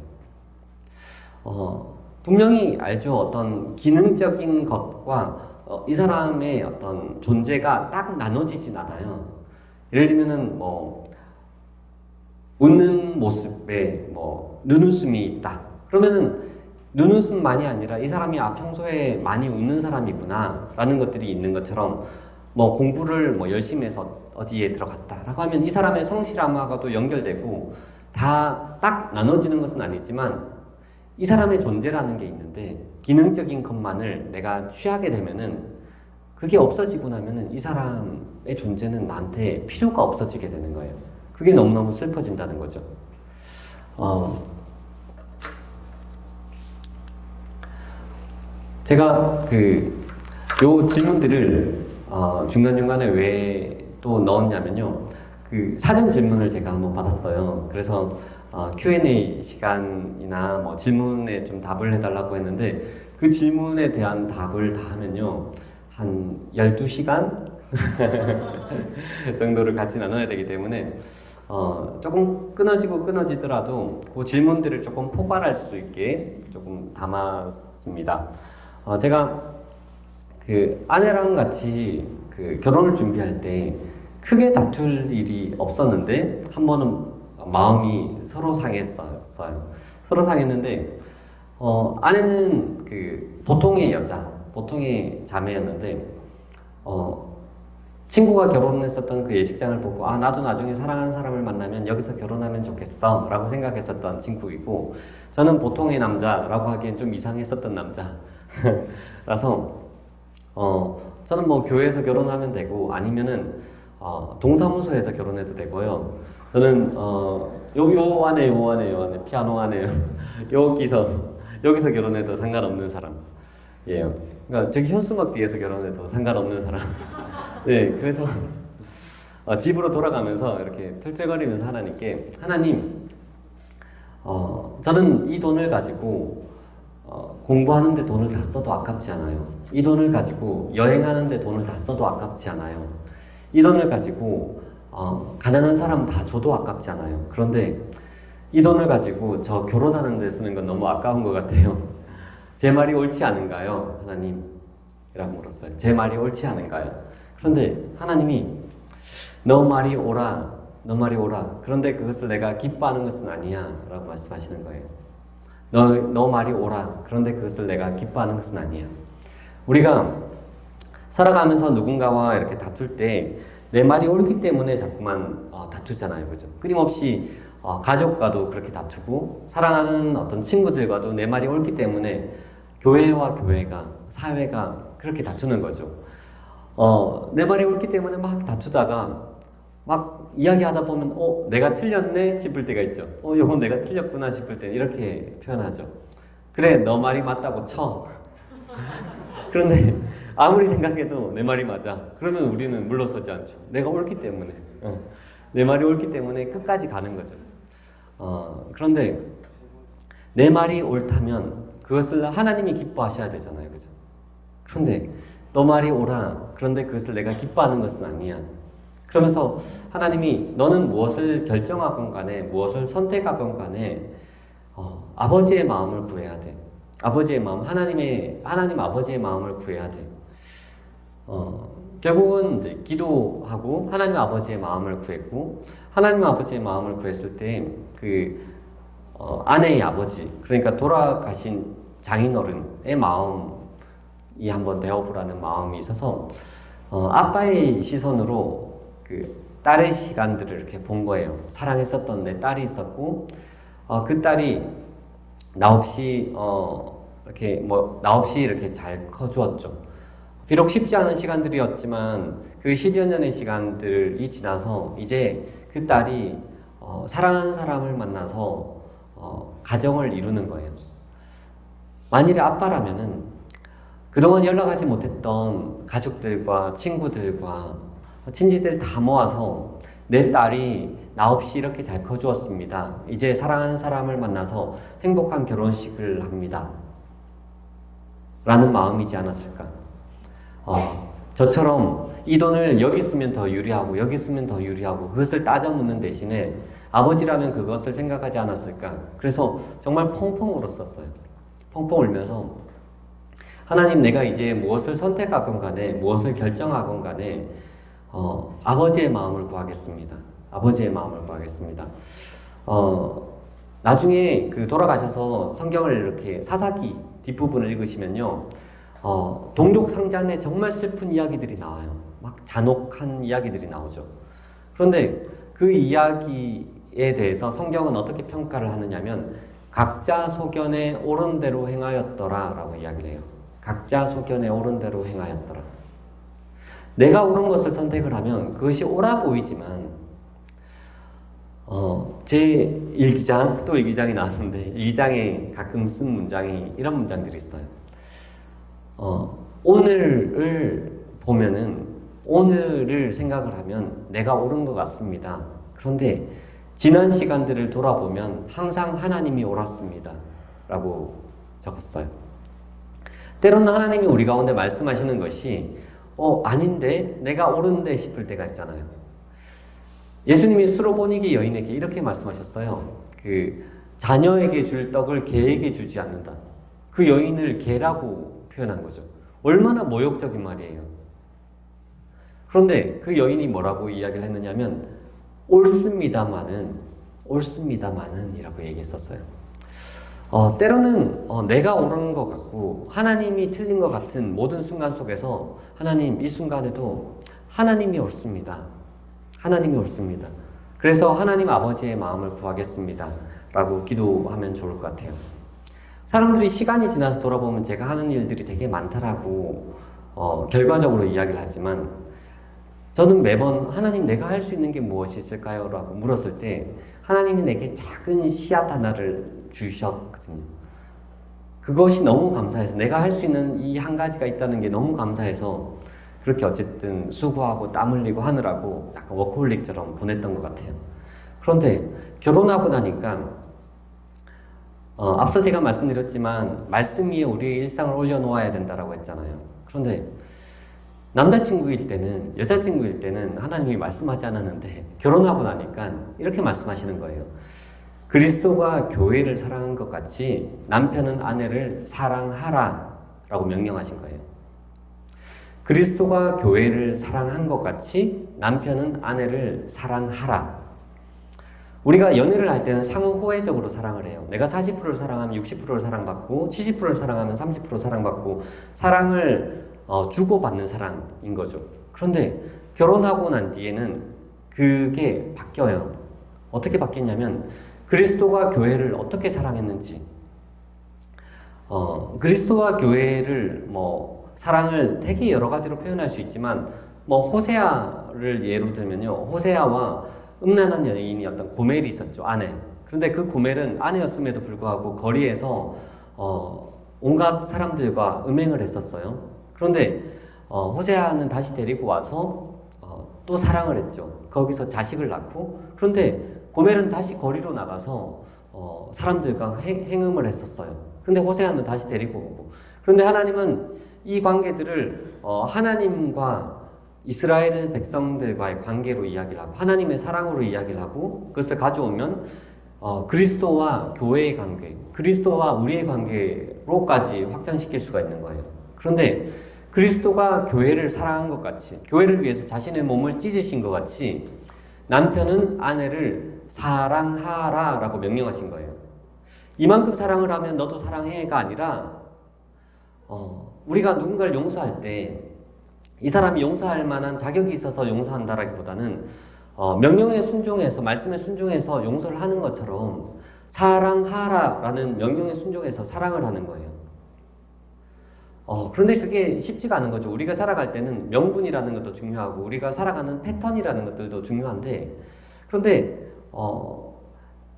Speaker 1: 분명히 알죠. 어떤 기능적인 것과 이 사람의 어떤 존재가 딱 나눠지진 않아요. 예를 들면은 웃는 모습에 눈웃음이 있다. 그러면은 눈웃음만이 아니라 이 사람이 평소에 많이 웃는 사람이구나 라는 것들이 있는 것처럼 공부를 열심히 해서 어디에 들어갔다라고 하면 이 사람의 성실함과도 연결되고 다 딱 나눠지는 것은 아니지만 이 사람의 존재라는 게 있는데 기능적인 것만을 내가 취하게 되면은 그게 없어지고 나면은 이 사람의 존재는 나한테 필요가 없어지게 되는 거예요. 그게 너무너무 슬퍼진다는 거죠. 제가 요 질문들을 중간중간에 왜 또 넣었냐면요. 사전 질문을 제가 한번 받았어요. 그래서 Q&A 시간이나 질문에 좀 답을 해달라고 했는데 그 질문에 대한 답을 다 하면요. 한 12시간 정도를 같이 나눠야 되기 때문에 조금 끊어지더라도 그 질문들을 조금 포괄할 수 있게 조금 담았습니다. 제가 아내랑 같이 결혼을 준비할 때 크게 다툴 일이 없었는데 한 번은 마음이 서로 상했어요. 서로 상했는데 아내는 보통의 여자, 보통의 자매였는데 친구가 결혼했었던 그 예식장을 보고 나도 나중에 사랑하는 사람을 만나면 여기서 결혼하면 좋겠어 라고 생각했었던 친구이고 저는 보통의 남자라고 하기엔 좀 이상했었던 남자라서 저는 교회에서 결혼하면 되고 아니면은 동사무소에서 결혼해도 되고요. 저는 요 안에 피아노 안에 여기서 결혼해도 상관없는 사람. 예. 그러니까 저기 현수막뒤에서 결혼해도 상관없는 사람. 네, 그래서 집으로 돌아가면서 이렇게 툴툴거리면서 하나님께 하나님, 저는 이 돈을 가지고 공부하는데 돈을 다 써도 아깝지 않아요. 이 돈을 가지고 여행하는데 돈을 다 써도 아깝지 않아요. 이 돈을 가지고 가난한 사람 다 줘도 아깝지 않아요. 그런데 이 돈을 가지고 저 결혼하는 데 쓰는 건 너무 아까운 것 같아요. 제 말이 옳지 않은가요? 하나님? 이라고 물었어요. 제 말이 옳지 않은가요? 그런데 하나님이 너 말이 옳아. 그런데 그것을 내가 기뻐하는 것은 아니야. 라고 말씀하시는 거예요. 너 말이 옳아. 그런데 그것을 내가 기뻐하는 것은 아니야. 우리가 살아가면서 누군가와 이렇게 다툴 때 내 말이 옳기 때문에 자꾸만 다투잖아요. 그죠? 끊임없이 가족과도 그렇게 다투고 사랑하는 어떤 친구들과도 내 말이 옳기 때문에 교회와 교회가, 사회가 그렇게 다투는 거죠. 내 말이 옳기 때문에 막 다투다가 막 이야기하다 보면 내가 틀렸네 싶을 때가 있죠. 이건 내가 틀렸구나 싶을 때 이렇게 표현하죠. 그래, 너 말이 맞다고 쳐. 그런데 아무리 생각해도 내 말이 맞아. 그러면 우리는 물러서지 않죠. 내가 옳기 때문에. 내 말이 옳기 때문에 끝까지 가는 거죠. 그런데 내 말이 옳다면 그것을 하나님이 기뻐하셔야 되잖아요. 그죠? 그런데 너 말이 옳아. 그런데 그것을 내가 기뻐하는 것은 아니야. 그러면서 하나님이 너는 무엇을 결정하건 간에 무엇을 선택하건 간에 아버지의 마음을 구해야 돼. 아버지의 마음, 하나님 아버지의 마음을 구해야 돼. 결국은 이제 기도하고 하나님 아버지의 마음을 구했고 하나님 아버지의 마음을 구했을 때 아내의 아버지, 그러니까 돌아가신 장인어른의 마음이 한번 되어보라는 마음이 있어서 아빠의 시선으로 딸의 시간들을 이렇게 본 거예요. 사랑했었던 내 딸이 있었고 그 딸이 나 없이 이렇게 잘 커주었죠. 비록 쉽지 않은 시간들이었지만 그 10여 년의 시간들이 지나서 이제 그 딸이 사랑하는 사람을 만나서 가정을 이루는 거예요. 만일에 아빠라면은 그동안 연락하지 못했던 가족들과 친구들과 친지들 다 모아서 내 딸이 나 없이 이렇게 잘 커주었습니다. 이제 사랑하는 사람을 만나서 행복한 결혼식을 합니다. 라는 마음이지 않았을까? 저처럼 이 돈을 여기 쓰면 더 유리하고 여기 쓰면 더 유리하고 그것을 따져 묻는 대신에 아버지라면 그것을 생각하지 않았을까? 그래서 정말 펑펑 울었었어요. 펑펑 울면서 하나님, 내가 이제 무엇을 선택하건 간에 무엇을 결정하건 간에 아버지의 마음을 구하겠습니다. 아버지의 마음을 구하겠습니다. 나중에 그 돌아가셔서 성경을 이렇게 사사기 뒷부분을 읽으시면요, 동족 상잔에 정말 슬픈 이야기들이 나와요. 막 잔혹한 이야기들이 나오죠. 그런데 그 이야기에 대해서 성경은 어떻게 평가를 하느냐면 각자 소견에 옳은 대로 행하였더라 라고 이야기를 해요. 각자 소견에 옳은 대로 행하였더라. 내가 옳은 것을 선택을 하면 그것이 옳아 보이지만 제 일기장, 또 일기장이 나왔는데 일기장에 가끔 쓴 문장이 이런 문장들이 있어요. 오늘을 보면은 오늘을 생각을 하면 내가 옳은 것 같습니다. 그런데 지난 시간들을 돌아보면 항상 하나님이 옳았습니다. 라고 적었어요. 때로는 하나님이 우리 가운데 말씀하시는 것이 아닌데 내가 옳은데 싶을 때가 있잖아요. 예수님이 수로보니게 여인에게 이렇게 말씀하셨어요. 그 자녀에게 줄 떡을 개에게 주지 않는다. 그 여인을 개라고 표현한 거죠. 얼마나 모욕적인 말이에요. 그런데 그 여인이 뭐라고 이야기를 했느냐면 옳습니다마는 이라고 얘기했었어요. 때로는 내가 옳은 것 같고 하나님이 틀린 것 같은 모든 순간 속에서 하나님, 이 순간에도 하나님이 옳습니다. 하나님이 옳습니다. 그래서 하나님 아버지의 마음을 구하겠습니다. 라고 기도하면 좋을 것 같아요. 사람들이 시간이 지나서 돌아보면 제가 하는 일들이 되게 많다라고 결과적으로 이야기를 하지만 저는 매번 하나님, 내가 할 수 있는 게 무엇이 있을까요? 라고 물었을 때 하나님이 내게 작은 씨앗 하나를 주셨거든요. 그것이 너무 감사해서, 내가 할 수 있는 이 한 가지가 있다는 게 너무 감사해서 그렇게 어쨌든 수고하고 땀 흘리고 하느라고 약간 워커홀릭처럼 보냈던 것 같아요. 그런데 결혼하고 나니까 앞서 제가 말씀드렸지만 말씀 위에 우리의 일상을 올려놓아야 된다고 했잖아요. 그런데 남자친구일 때는, 여자친구일 때는 하나님이 말씀하지 않았는데 결혼하고 나니까 이렇게 말씀하시는 거예요. 그리스도가 교회를 사랑한 것 같이 남편은 아내를 사랑하라 라고 명령하신 거예요. 그리스도가 교회를 사랑한 것 같이 남편은 아내를 사랑하라. 우리가 연애를 할 때는 상호호혜적으로 사랑을 해요. 내가 40%를 사랑하면 60%를 사랑받고 70%를 사랑하면 30% 사랑받고 사랑을 주고받는 사랑인 거죠. 그런데 결혼하고 난 뒤에는 그게 바뀌어요. 어떻게 바뀌냐면 그리스도가 교회를 어떻게 사랑했는지, 그리스도와 교회를 사랑을 되게 여러 가지로 표현할 수 있지만 호세아를 예로 들면요, 호세아와 음란한 여인이 어떤 고멜이 있었죠, 아내. 그런데 그 고멜은 아내였음에도 불구하고 거리에서 온갖 사람들과 음행을 했었어요. 그런데 호세아는 다시 데리고 와서 또 사랑을 했죠. 거기서 자식을 낳고. 그런데 고멜은 다시 거리로 나가서 사람들과 행음을 했었어요. 근데 호세아는 다시 데리고 오고. 그런데 하나님은 이 관계들을 하나님과 이스라엘 백성들과의 관계로 이야기를 하고 하나님의 사랑으로 이야기를 하고 그것을 가져오면 그리스도와 교회의 관계, 그리스도와 우리의 관계로까지 확장시킬 수가 있는 거예요. 그런데 그리스도가 교회를 사랑한 것 같이, 교회를 위해서 자신의 몸을 찢으신 것 같이 남편은 아내를 사랑하라 라고 명령하신 거예요. 이만큼 사랑을 하면 너도 사랑해가 아니라 우리가 누군가를 용서할 때 이 사람이 용서할 만한 자격이 있어서 용서한다라기보다는 명령에 순종해서, 말씀에 순종해서 용서를 하는 것처럼 사랑하라라는 명령에 순종해서 사랑을 하는 거예요. 그런데 그게 쉽지가 않은 거죠. 우리가 살아갈 때는 명분이라는 것도 중요하고 우리가 살아가는 패턴이라는 것들도 중요한데, 그런데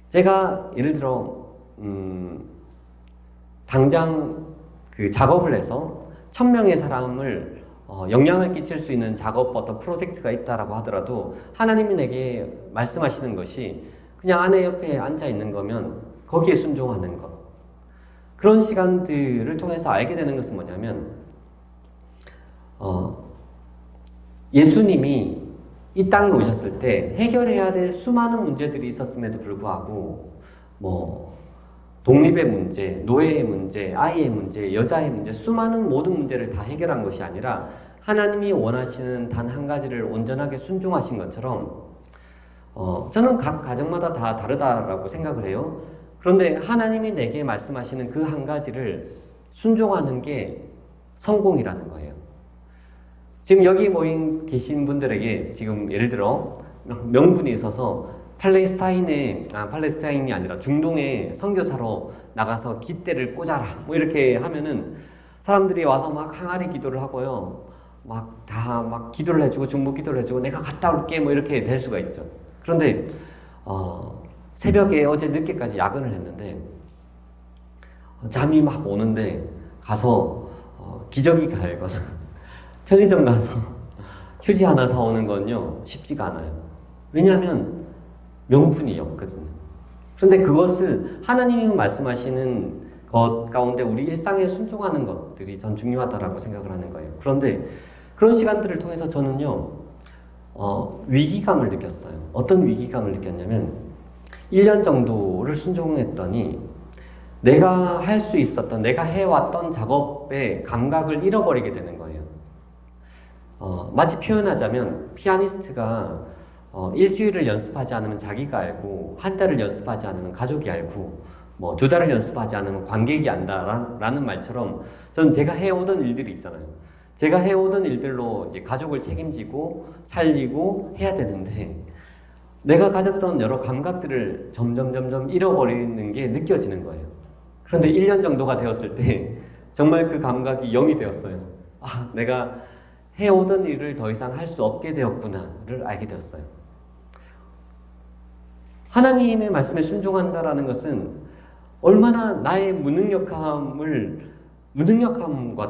Speaker 1: 제가 예를 들어 당장 그 작업을 해서 1000명의 사람을 영향을 끼칠 수 있는 작업 어떤 프로젝트가 있다라고 하더라도 하나님이 내게 말씀하시는 것이 그냥 아내 옆에 앉아 있는 거면 거기에 순종하는 것. 그런 시간들을 통해서 알게 되는 것은 뭐냐면 예수님이 이 땅에 오셨을 때 해결해야 될 수많은 문제들이 있었음에도 불구하고 뭐 독립의 문제, 노예의 문제, 아이의 문제, 여자의 문제, 수많은 모든 문제를 다 해결한 것이 아니라 하나님이 원하시는 단 한 가지를 온전하게 순종하신 것처럼 저는 각 가정마다 다 다르다라고 생각을 해요. 그런데 하나님이 내게 말씀하시는 그 한 가지를 순종하는 게 성공이라는 거예요. 지금 여기 모인 계신 분들에게 지금 예를 들어 명분이 있어서 팔레스타인이 아니라 중동에 선교사로 나가서 깃대를 꽂아라 뭐 이렇게 하면은 사람들이 와서 막 항아리 기도를 하고요. 막 기도를 해주고 중보 기도를 해주고 내가 갔다 올게 뭐 이렇게 될 수가 있죠. 그런데 새벽에 어제 늦게까지 야근을 했는데 잠이 막 오는데 가서 기저귀 갈거나 편의점 가서 휴지 하나 사오는 건요 쉽지가 않아요. 왜냐하면 명분이 없거든요. 그런데 그것을 하나님이 말씀하시는 것 가운데 우리 일상에 순종하는 것들이 전 중요하다라고 생각을 하는 거예요. 그런데 그런 시간들을 통해서 저는요 위기감을 느꼈어요. 어떤 위기감을 느꼈냐면 1년 정도를 순종했더니 내가 할 수 있었던, 내가 해왔던 작업의 감각을 잃어버리게 되는 거예요. 마치 표현하자면 피아니스트가 일주일을 연습하지 않으면 자기가 알고 한 달을 연습하지 않으면 가족이 알고 뭐 2달을 연습하지 않으면 관객이 안다라는 말처럼 저는 제가 해오던 일들이 있잖아요. 제가 해오던 일들로 이제 가족을 책임지고 살리고 해야 되는데 내가 가졌던 여러 감각들을 점점 잃어버리는 게 느껴지는 거예요. 그런데 1년 정도가 되었을 때 정말 그 감각이 0이 되었어요. 내가 해오던 일을 더 이상 할 수 없게 되었구나를 알게 되었어요. 하나님의 말씀에 순종한다라는 것은 얼마나 나의 무능력함과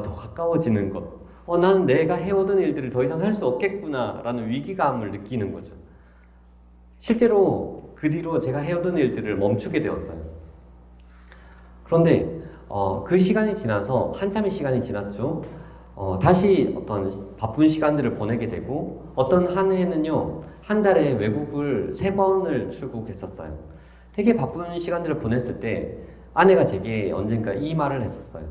Speaker 1: 더 가까워지는 것. 나는 내가 해오던 일들을 더 이상 할 수 없겠구나라는 위기감을 느끼는 거죠. 실제로 그 뒤로 제가 해오던 일들을 멈추게 되었어요. 그런데 그 시간이 지나서 한참의 시간이 지났죠. 다시 어떤 바쁜 시간들을 보내게 되고 어떤 한 해는요 한 달에 외국을 3번을 출국했었어요. 되게 바쁜 시간들을 보냈을 때 아내가 제게 언젠가 이 말을 했었어요.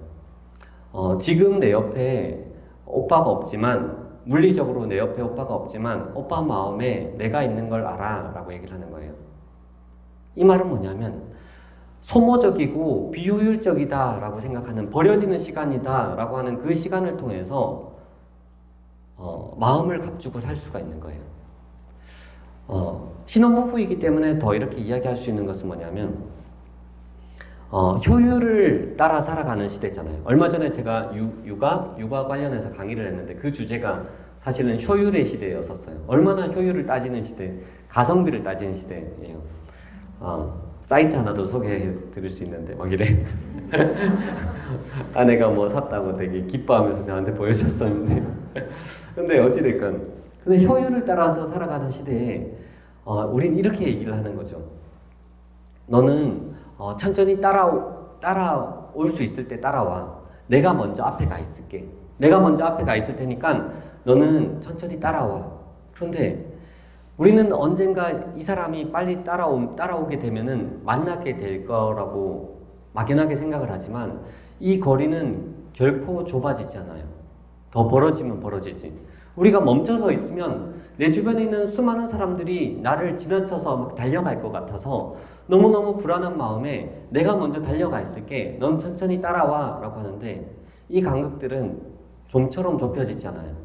Speaker 1: 지금 내 옆에 오빠가 없지만 물리적으로 내 옆에 오빠가 없지만 오빠 마음에 내가 있는 걸 알아 라고 얘기를 하는 거예요. 이 말은 뭐냐면 소모적이고 비효율적이다 라고 생각하는 버려지는 시간이다 라고 하는 그 시간을 통해서 마음을 감추고 살 수가 있는 거예요. 신혼부부이기 때문에 더 이렇게 이야기할 수 있는 것은 뭐냐면 효율을 따라 살아가는 시대잖아요. 얼마 전에 제가 육아 관련해서 강의를 했는데 그 주제가 사실은 효율의 시대였었어요. 얼마나 효율을 따지는 시대, 가성비를 따지는 시대예요. 사이트 하나도 소개해 드릴 수 있는데 막 이래. 아내가 뭐 샀다고 되게 기뻐하면서 저한테 보여줬었는데 근데 어찌됐건 근데 효율을 따라서 살아가는 시대에 우린 이렇게 얘기를 하는 거죠. 너는 천천히 따라올 수 있을 때 따라와. 내가 먼저 앞에 가 있을게. 내가 먼저 앞에 가 있을 테니까 너는 천천히 따라와. 그런데 우리는 언젠가 이 사람이 빨리 따라오게 되면은 만나게 될 거라고 막연하게 생각을 하지만 이 거리는 결코 좁아지지 않아요. 더 벌어지면 벌어지지. 우리가 멈춰서 있으면 내 주변에 있는 수많은 사람들이 나를 지나쳐서 막 달려갈 것 같아서 너무너무 불안한 마음에 내가 먼저 달려가 있을게. 넌 천천히 따라와 라고 하는데 이 간격들은 좀처럼 좁혀지지 않아요.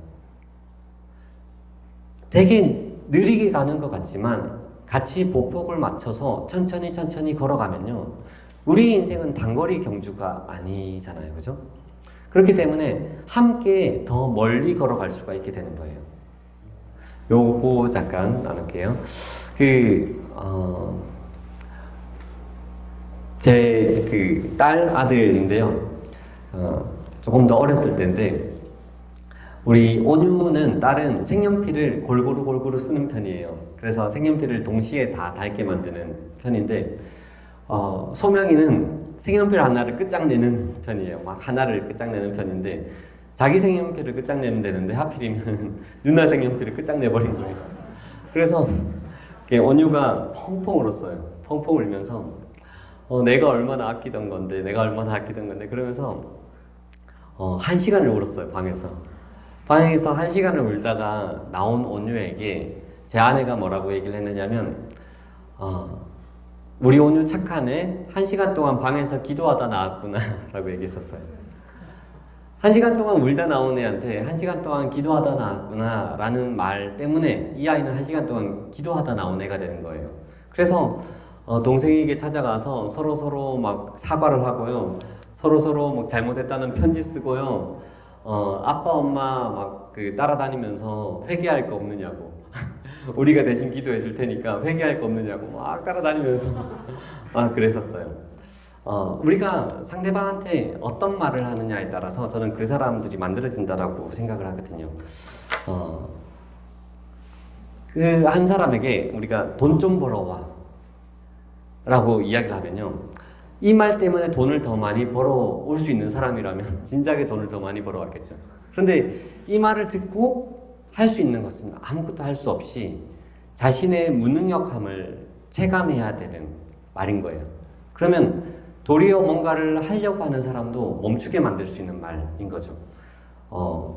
Speaker 1: 되게 느리게 가는 것 같지만 같이 보폭을 맞춰서 천천히 걸어가면요. 우리의 인생은 단거리 경주가 아니잖아요. 그죠? 그렇기 때문에 함께 더 멀리 걸어갈 수가 있게 되는 거예요. 요거 잠깐 나눌게요. 제 딸 아들인데요. 조금 더 어렸을 때인데 우리 온유는 딸은 색연필을 골고루 쓰는 편이에요. 그래서 색연필을 동시에 다 닳게 만드는 편인데 소명이는 색연필 하나를 끝장내는 편이에요. 막 하나를 끝장내는 편인데 자기 색연필을 끝장내면 되는데 하필이면 누나 색연필을 끝장내버린 거예요. 그래서 온유가 펑펑 울었어요. 펑펑 울면서 내가 얼마나 아끼던 건데, 내가 얼마나 아끼던 건데, 그러면서 1시간을 울었어요, 방에서. 방에서 1시간을 울다가 나온 온유에게 제 아내가 뭐라고 얘기를 했느냐면, 우리 온유 착하네, 1시간 동안 방에서 기도하다 나왔구나 라고 얘기했었어요. 1시간 동안 울다 나온 애한테 1시간 동안 기도하다 나왔구나 라는 말 때문에 이 아이는 1시간 동안 기도하다 나온 애가 되는 거예요. 그래서 동생에게 찾아가서 서로 막 사과를 하고요, 서로 뭐 잘못했다는 편지 쓰고요, 아빠 엄마 막 따라다니면서 회개할 거 없느냐고 우리가 대신 기도해 줄 테니까 회개할 거 없느냐고 막 따라다니면서 그랬었어요. 우리가 상대방한테 어떤 말을 하느냐에 따라서 저는 그 사람들이 만들어진다라고 생각을 하거든요. 그 한 사람에게 우리가 돈 좀 벌어와 라고 이야기를 하면요, 이 말 때문에 돈을 더 많이 벌어올 수 있는 사람이라면 진작에 돈을 더 많이 벌어왔겠죠. 그런데 이 말을 듣고 할 수 있는 것은 아무것도 할 수 없이 자신의 무능력함을 체감해야 되는 말인 거예요. 그러면 도리어 뭔가를 하려고 하는 사람도 멈추게 만들 수 있는 말인 거죠.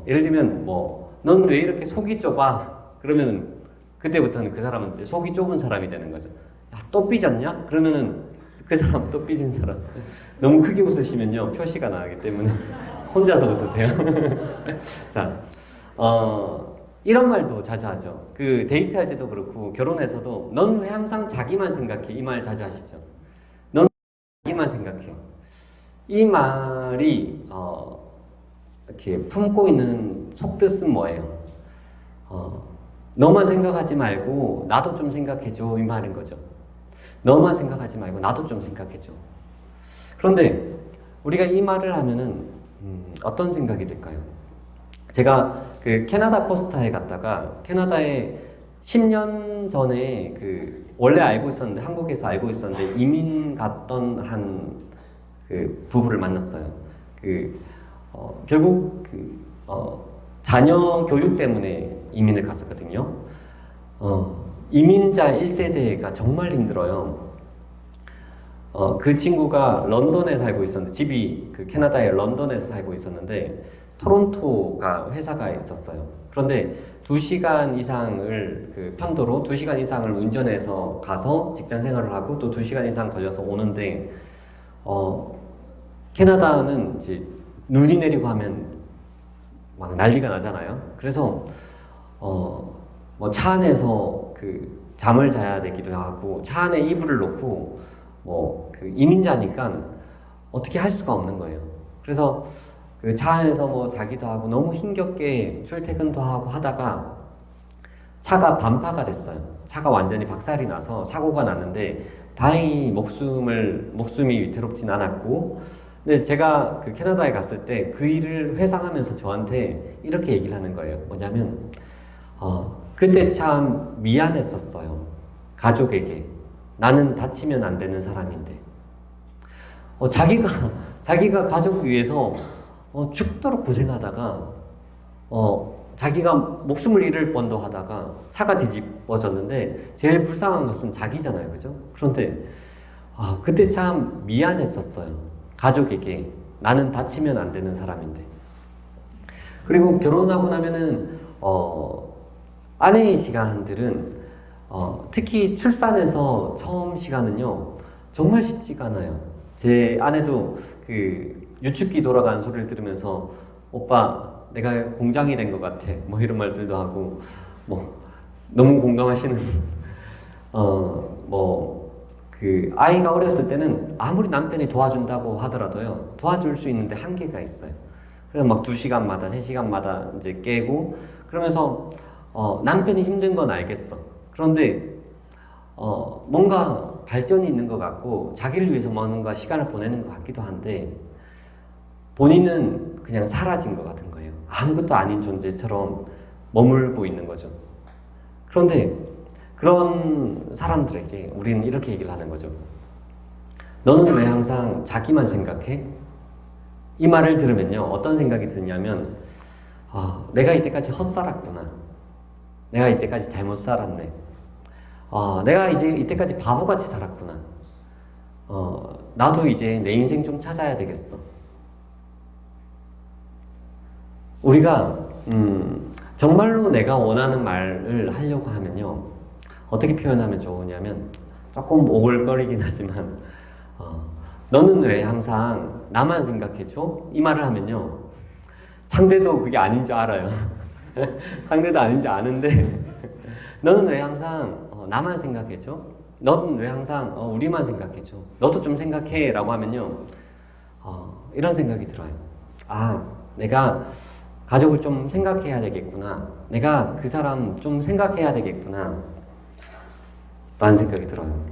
Speaker 1: 예를 들면 넌 왜 이렇게 속이 좁아? 그러면은 그때부터는 그 사람은 속이 좁은 사람이 되는 거죠. 야, 또 삐졌냐? 그러면은 그 사람 또 삐진 사람. 너무 크게 웃으시면요, 표시가 나가기 때문에 혼자서 웃으세요. 자, 이런 말도 자주 하죠. 데이트할 때도 그렇고 결혼해서도 넌 왜 항상 자기만 생각해? 이 말 자주 하시죠. 넌 자기만 생각해. 이 말이 이렇게 품고 있는 속뜻은 뭐예요? 너만 생각하지 말고 나도 좀 생각해줘, 이 말인 거죠. 너만 생각하지 말고 나도 좀 생각해줘. 그런데 우리가 이 말을 하면은 어떤 생각이 들까요? 제가 캐나다 코스타에 갔다가 캐나다에 10년 전에 원래 알고 있었는데, 한국에서 알고 있었는데 이민 갔던 한 부부를 만났어요. 결국 자녀 교육 때문에 이민을 갔었거든요. 이민자 1세대가 정말 힘들어요. 그 친구가 런던에 살고 있었는데, 집이 캐나다의 런던에서 살고 있었는데 토론토가 회사가 있었어요. 그런데 2시간 이상을 편도로 2시간 이상을 운전해서 가서 직장 생활을 하고 또 2시간 이상 걸려서 오는데, 캐나다는 이제 눈이 내리고 하면 막 난리가 나잖아요. 그래서 차 안에서 잠을 자야 되기도 하고, 차 안에 이불을 놓고 이민자니까 어떻게 할 수가 없는 거예요. 그래서 차 안에서 자기도 하고 너무 힘겹게 출퇴근도 하고 하다가 차가 반파가 됐어요. 차가 완전히 박살이 나서 사고가 났는데 다행히 목숨이 위태롭진 않았고, 근데 제가 캐나다에 갔을 때 그 일을 회상하면서 저한테 이렇게 얘기를 하는 거예요. 뭐냐면 그때 참 미안했었어요. 가족에게. 나는 다치면 안 되는 사람인데. 자기가 가족 위해서 죽도록 고생하다가 자기가 목숨을 잃을 뻔도 하다가 차가 뒤집어졌는데 제일 불쌍한 것은 자기잖아요, 그죠? 그런데 그때 참 미안했었어요. 가족에게. 나는 다치면 안 되는 사람인데. 그리고 결혼하고 나면은 아내의 시간들은 특히 출산해서 처음 시간은요 정말 쉽지가 않아요. 제 아내도 유축기 돌아가는 소리를 들으면서 오빠 내가 공장이 된 것 같아 뭐 이런 말들도 하고, 너무 공감하시는 아이가 어렸을 때는 아무리 남편이 도와준다고 하더라도요 도와줄 수 있는데 한계가 있어요. 그래서 막 2시간마다 3시간마다 이제 깨고 그러면서 남편이 힘든 건 알겠어. 그런데 뭔가 발전이 있는 것 같고 자기를 위해서 뭔가 시간을 보내는 것 같기도 한데 본인은 그냥 사라진 것 같은 거예요. 아무것도 아닌 존재처럼 머물고 있는 거죠. 그런데 그런 사람들에게 우리는 이렇게 얘기를 하는 거죠. 너는 왜 항상 자기만 생각해? 이 말을 들으면요 어떤 생각이 드냐면 내가 이때까지 헛살았구나. 내가 이때까지 잘못 살았네. 내가 이제 이때까지 바보같이 살았구나. 나도 이제 내 인생 좀 찾아야 되겠어. 우리가 정말로 내가 원하는 말을 하려고 하면요, 어떻게 표현하면 좋으냐면, 조금 오글거리긴 하지만 너는 왜 항상 나만 생각해줘? 이 말을 하면요, 상대도 그게 아닌 줄 알아요. 상대도 아닌 줄 아는데 너는 왜 항상 나만 생각해줘? 너는 왜 항상 우리만 생각해줘? 너도 좀 생각해 라고 하면요, 이런 생각이 들어요. 내가 가족을 좀 생각해야 되겠구나, 내가 그 사람 좀 생각해야 되겠구나 라는 생각이 들어요.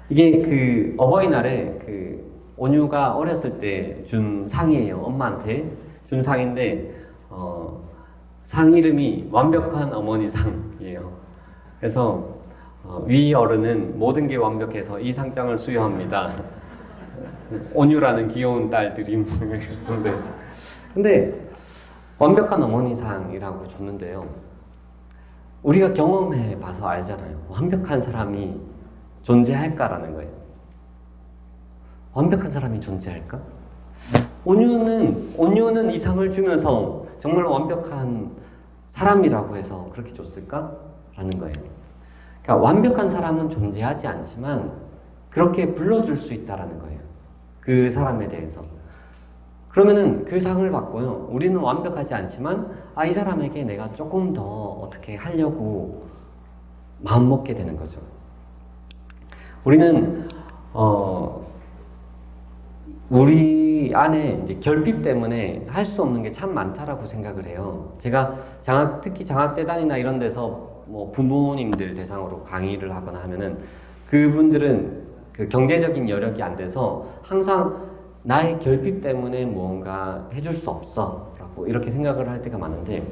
Speaker 1: 이게 그 어버이날에 그 온유가 어렸을 때 준 상이에요. 엄마한테 준 상인데 상 이름이 완벽한 어머니 상이에요. 그래서 위 어른은 모든 게 완벽해서 이 상장을 수여합니다. 온유라는 귀여운 딸 드림. 근데 완벽한 어머니 상이라고 줬는데요, 우리가 경험해 봐서 알잖아요. 완벽한 사람이 존재할까라는 거예요. 완벽한 사람이 존재할까? 온유는 이 상을 주면서 정말 완벽한 사람이라고 해서 그렇게 줬을까? 라는 거예요. 그러니까 완벽한 사람은 존재하지 않지만 그렇게 불러줄 수 있다라는 거예요. 그 사람에 대해서. 그러면은 그 상을 받고요, 우리는 완벽하지 않지만 이 사람에게 내가 조금 더 어떻게 하려고 마음먹게 되는 거죠. 우리는 우리 안에 이제 결핍 때문에 할 수 없는 게 참 많다라고 생각을 해요. 제가 특히 장학재단이나 이런 데서 뭐 부모님들 대상으로 강의를 하거나 하면은, 그분들은 그 경제적인 여력이 안 돼서 항상 나의 결핍 때문에 무언가 해줄 수 없어 라고 이렇게 생각을 할 때가 많은데,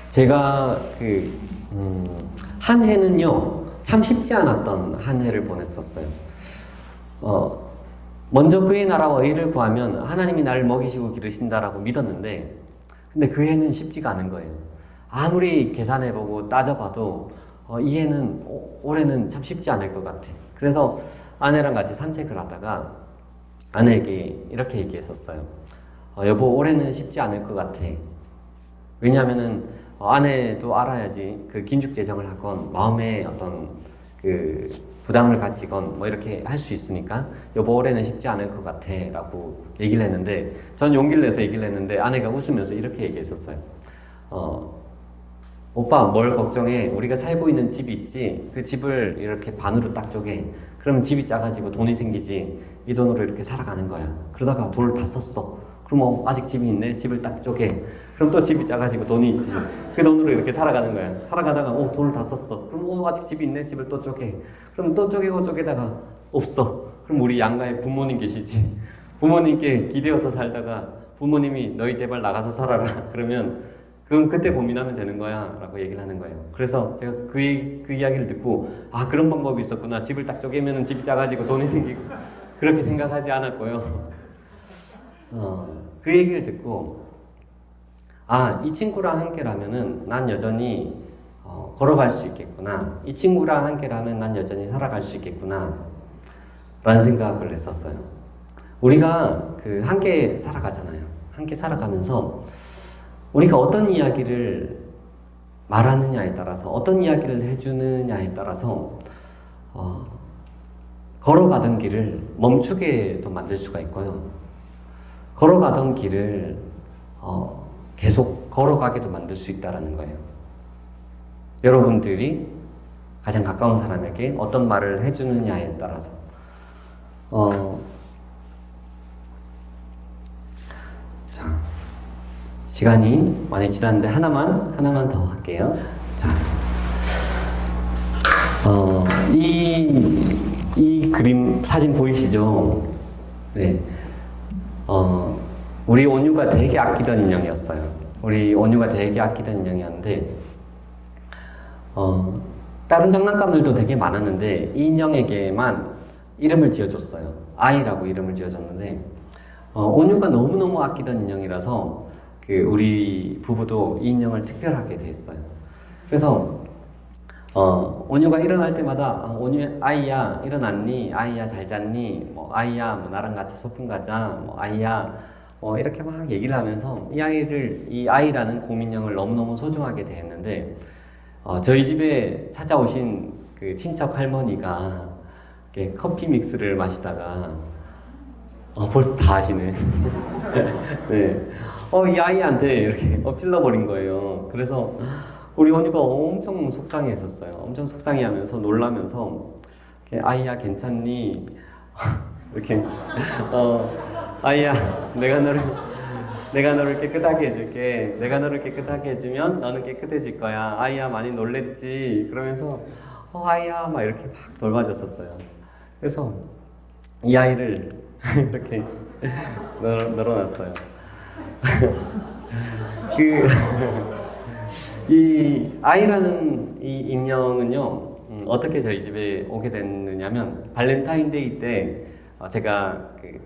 Speaker 1: 제가 한 해는요, 참 쉽지 않았던 한 해를 보냈었어요. 먼저 그의 나라와 의를 구하면 하나님이 나를 먹이시고 기르신다라고 믿었는데, 근데 그 해는 쉽지가 않은 거예요. 아무리 계산해보고 따져봐도 이 해는, 올해는 참 쉽지 않을 것 같아. 그래서 아내랑 같이 산책을 하다가 아내에게 이렇게 얘기했었어요. 여보, 올해는 쉽지 않을 것 같아. 왜냐하면은 아내도 알아야지 그 긴축 재정을 하건 마음에 어떤 그 부담을 가지건 뭐 이렇게 할 수 있으니까 여보, 올해는 쉽지 않을 것 같아 라고 얘기를 했는데, 전 용기를 내서 얘기를 했는데 아내가 웃으면서 이렇게 얘기했었어요. 오빠, 뭘 걱정해. 우리가 살고 있는 집이 있지, 그 집을 이렇게 반으로 딱 쪼개. 그러면 집이 작아지고 돈이 생기지. 이 돈으로 이렇게 살아가는 거야. 그러다가 돈을 다 썼어. 그럼 아직 집이 있네. 집을 딱 쪼개. 그럼 또 집이 작아지고 돈이 있지. 그 돈으로 이렇게 살아가는 거야. 살아가다가 돈을 다 썼어. 그럼 아직 집이 있네. 집을 또 쪼개. 그럼 또 쪼개고 쪼개다가 없어. 그럼 우리 양가에 부모님 계시지. 부모님께 기대어서 살다가 부모님이 너희 제발 나가서 살아라. 그러면 그건 그때 고민하면 되는 거야 라고 얘기를 하는 거예요. 그래서 제가 그 이야기를 듣고, 그런 방법이 있었구나. 집을 딱 쪼개면 집이 작아지고 돈이 생기고, 그렇게 생각하지 않았고요. 그 얘기를 듣고, 이 친구랑 함께라면은 난 여전히 걸어갈 수 있겠구나. 이 친구랑 함께라면 난 여전히 살아갈 수 있겠구나 라는 생각을 했었어요. 우리가 함께 살아가잖아요. 함께 살아가면서 우리가 어떤 이야기를 말하느냐에 따라서, 어떤 이야기를 해주느냐에 따라서 걸어가던 길을 멈추게도 만들 수가 있고요, 걸어가던 길을 계속 걸어가게도 만들 수 있다는 거예요. 여러분들이 가장 가까운 사람에게 어떤 말을 해주느냐에 따라서. 자, 시간이 많이 지났는데 하나만 더 할게요. 자, 이 그림 사진 보이시죠? 네. 우리 온유가 되게 아끼던 인형이었어요. 우리 온유가 되게 아끼던 인형이었는데, 다른 장난감들도 되게 많았는데 이 인형에게만 이름을 지어줬어요. 아이라고 이름을 지어줬는데, 온유가 너무너무 아끼던 인형이라서 우리 부부도 이 인형을 특별하게 됐어요. 그래서 온유가 일어날 때마다 온유 아이야 일어났니? 아이야 잘 잤니? 뭐 아이야 뭐 나랑 같이 소풍 가자. 뭐 아이야 이렇게 막 얘기를 하면서 이 아이라는 고민형을 너무너무 소중하게 대했는데 저희 집에 찾아오신 그 친척 할머니가 이렇게 커피 믹스를 마시다가 벌써 다 하시네. 네. 이 아이한테 이렇게 엎질러 버린 거예요. 그래서 우리 언니가 엄청 속상해했었어요. 엄청 속상해하면서 놀라면서 아이야 괜찮니? 이렇게 아이야 내가 너를 깨끗하게 해줄게. 내가 너를 깨끗하게 해주면 너는 깨끗해질 거야. 아이야 많이 놀랬지? 그러면서 아이야 막 이렇게 막 돌봐줬었어요. 그래서 이 아이를 이렇게 널어놨어요. 이 아이라는 이 인형은요, 어떻게 저희 집에 오게 됐느냐면, 발렌타인데이 때 제가 그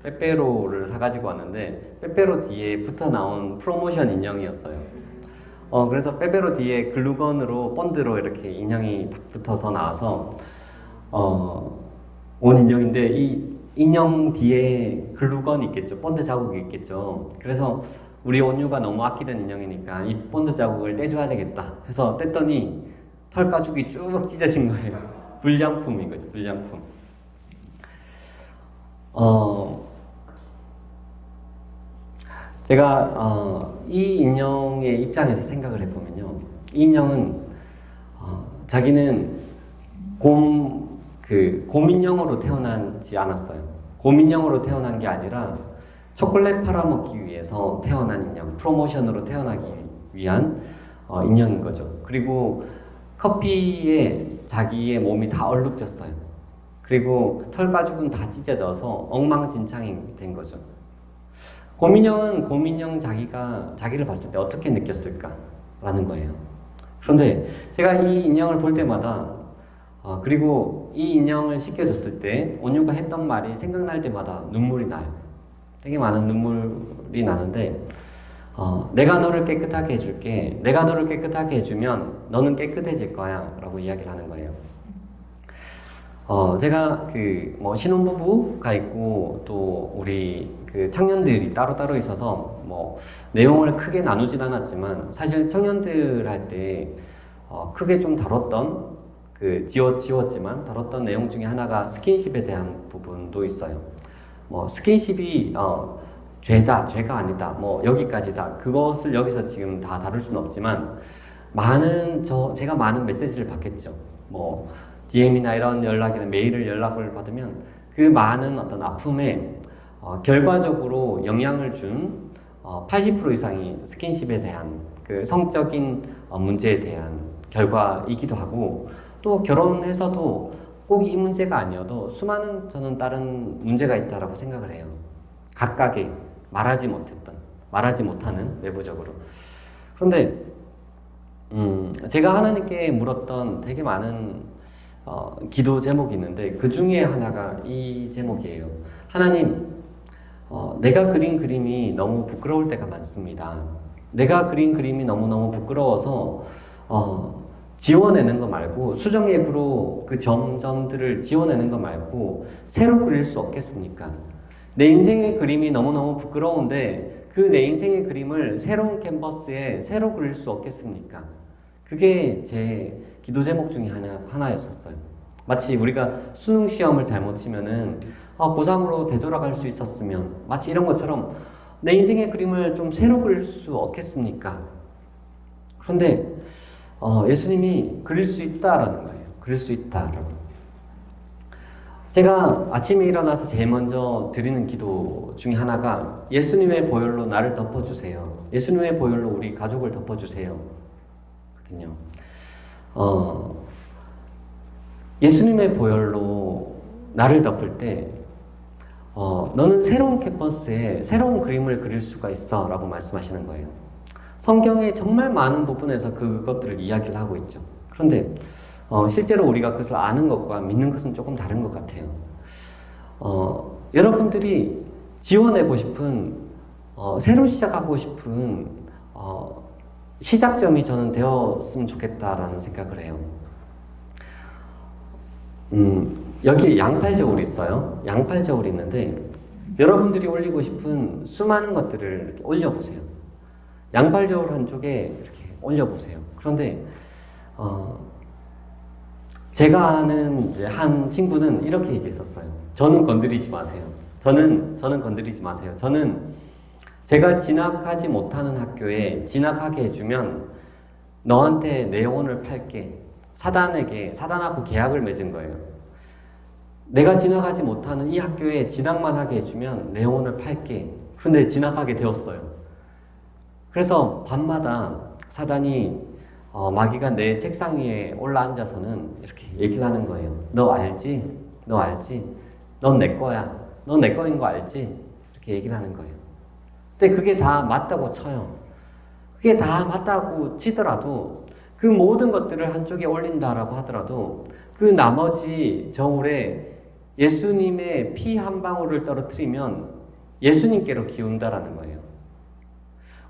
Speaker 1: 빼빼로를 사가지고 왔는데, 빼빼로 뒤에 붙어 나온 프로모션 인형이었어요. 그래서 빼빼로 뒤에 글루건으로, 본드로 이렇게 인형이 딱 붙어서 나와서, 온 인형인데, 이 인형 뒤에 글루건이 있겠죠. 본드 자국이 있겠죠. 그래서 우리 온유가 너무 아끼던 인형이니까 이 본드 자국을 떼줘야 되겠다 해서 뗐더니 털 가죽이 쭉 찢어진 거예요. 불량품인 거죠. 불량품. 제가 이 인형의 입장에서 생각을 해보면요. 이 인형은 자기는 곰인형으로 태어나지 않았어요. 곰인형으로 태어난 게 아니라 초콜릿 팔아먹기 위해서 태어난 인형, 프로모션으로 태어나기 위한 인형인 거죠. 그리고 커피에 자기의 몸이 다 얼룩졌어요. 그리고 털 가죽은 다 찢어져서 엉망진창이 된 거죠. 곰인형 자기를 봤을 때 어떻게 느꼈을까라는 거예요. 그런데 제가 이 인형을 볼 때마다 그리고 이 인형을 씻겨줬을 때 온유가 했던 말이 생각날 때마다 눈물이 나요. 되게 많은 눈물이 나는데 내가 너를 깨끗하게 해줄게. 내가 너를 깨끗하게 해주면 너는 깨끗해질 거야 라고 이야기를 하는 거예요. 제가 신혼부부가 있고 또 우리 그 청년들이 따로따로 있어서 내용을 크게 나누진 않았지만 사실 청년들 할 때 크게 좀 다뤘던 지웠지만 다뤘던 내용 중에 하나가 스킨십에 대한 부분도 있어요. 스킨십이 죄가 아니다. 여기까지다. 그것을 여기서 지금 다 다룰 수는 없지만 제가 많은 메시지를 받겠죠. DM이나 이런 메일을 연락을 받으면 그 많은 어떤 아픔에 결과적으로 영향을 준 80% 이상이 스킨십에 대한 그 성적인 문제에 대한 결과이기도 하고 또 결혼해서도 꼭 이 문제가 아니어도 수많은 저는 다른 문제가 있다라고 생각을 해요. 각각의 말하지 못하는 외부적으로. 그런데 제가 하나님께 물었던 되게 많은 기도 제목이 있는데 그 중에 하나가 이 제목이에요. 하나님, 내가 그린 그림이 너무 부끄러울 때가 많습니다. 내가 그린 그림이 너무너무 부끄러워서 지워내는 거 말고 수정앱으로 그 점들을 지워내는 거 말고 새로 그릴 수 없겠습니까? 내 인생의 그림이 너무너무 부끄러운데 그 내 인생의 그림을 새로운 캔버스에 새로 그릴 수 없겠습니까? 그게 제 기도 제목 중에 하나였었어요. 마치 우리가 수능 시험을 잘못 치면은 고3으로 되돌아갈 수 있었으면 마치 이런 것처럼 내 인생의 그림을 좀 새로 그릴 수 없겠습니까? 그런데 예수님이 그릴 수 있다라는 거예요. 그릴 수 있다라고. 제가 아침에 일어나서 제일 먼저 드리는 기도 중에 하나가 예수님의 보혈로 나를 덮어주세요. 예수님의 보혈로 우리 가족을 덮어주세요. 거든요. 예수님의 보혈로 나를 덮을 때 너는 새로운 캔버스에 새로운 그림을 그릴 수가 있어 라고 말씀하시는 거예요. 성경의 정말 많은 부분에서 그것들을 이야기를 하고 있죠. 그런데 실제로 우리가 그것을 아는 것과 믿는 것은 조금 다른 것 같아요. 여러분들이 지워내고 싶은 새로 시작하고 싶은 시작점이 저는 되었으면 좋겠다라는 생각을 해요. 여기 양팔 저울이 있어요. 양팔 저울이 있는데 여러분들이 올리고 싶은 수많은 것들을 이렇게 올려보세요. 양팔 저울 한쪽에 이렇게 올려보세요. 그런데 제가 아는 이제 한 친구는 이렇게 얘기했었어요. 저는 건드리지 마세요. 저는 건드리지 마세요. 저는 제가 진학하지 못하는 학교에 진학하게 해주면 너한테 내 영혼을 팔게. 사단하고 계약을 맺은 거예요. 내가 진학하지 못하는 이 학교에 진학만 하게 해주면 내 영혼을 팔게. 그런데 진학하게 되었어요. 그래서 밤마다 사단이 마귀가 내 책상 위에 올라앉아서는 이렇게 얘기를 하는 거예요. 너 알지? 너 알지? 넌 내 거야. 넌 내 거인 거 알지? 이렇게 얘기를 하는 거예요. 근데 그게 다 맞다고 쳐요. 그게 다 맞다고 치더라도 그 모든 것들을 한쪽에 올린다라고 하더라도 그 나머지 저울에 예수님의 피 한 방울을 떨어뜨리면 예수님께로 기운다라는 거예요.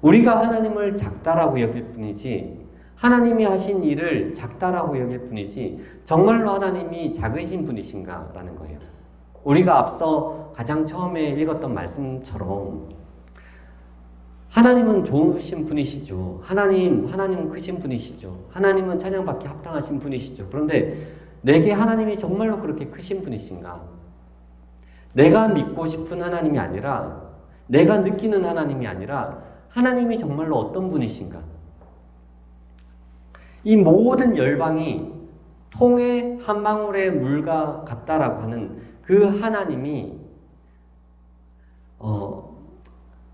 Speaker 1: 우리가 하나님을 작다라고 여길 뿐이지 하나님이 하신 일을 작다라고 여길 뿐이지 정말로 하나님이 작으신 분이신가라는 거예요. 우리가 앞서 가장 처음에 읽었던 말씀처럼 하나님은 좋으신 분이시죠. 하나님은 크신 분이시죠. 하나님은 찬양받기 합당하신 분이시죠. 그런데 내게 하나님이 정말로 그렇게 크신 분이신가? 내가 믿고 싶은 하나님이 아니라 내가 느끼는 하나님이 아니라 하나님이 정말로 어떤 분이신가? 이 모든 열방이 통에 한 방울의 물과 같다라고 하는 그 하나님이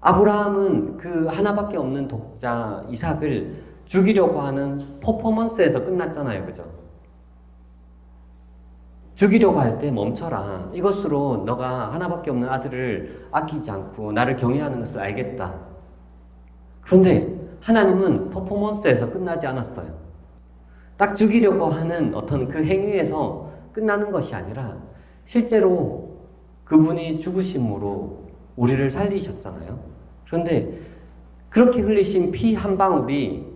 Speaker 1: 아브라함은 그 하나밖에 없는 독자 이삭을 죽이려고 하는 퍼포먼스에서 끝났잖아요. 그죠? 죽이려고 할 때 멈춰라. 이것으로 너가 하나밖에 없는 아들을 아끼지 않고 나를 경외하는 것을 알겠다. 그런데 하나님은 퍼포먼스에서 끝나지 않았어요. 딱 죽이려고 하는 어떤 그 행위에서 끝나는 것이 아니라 실제로 그분이 죽으심으로 우리를 살리셨잖아요. 그런데 그렇게 흘리신 피 한 방울이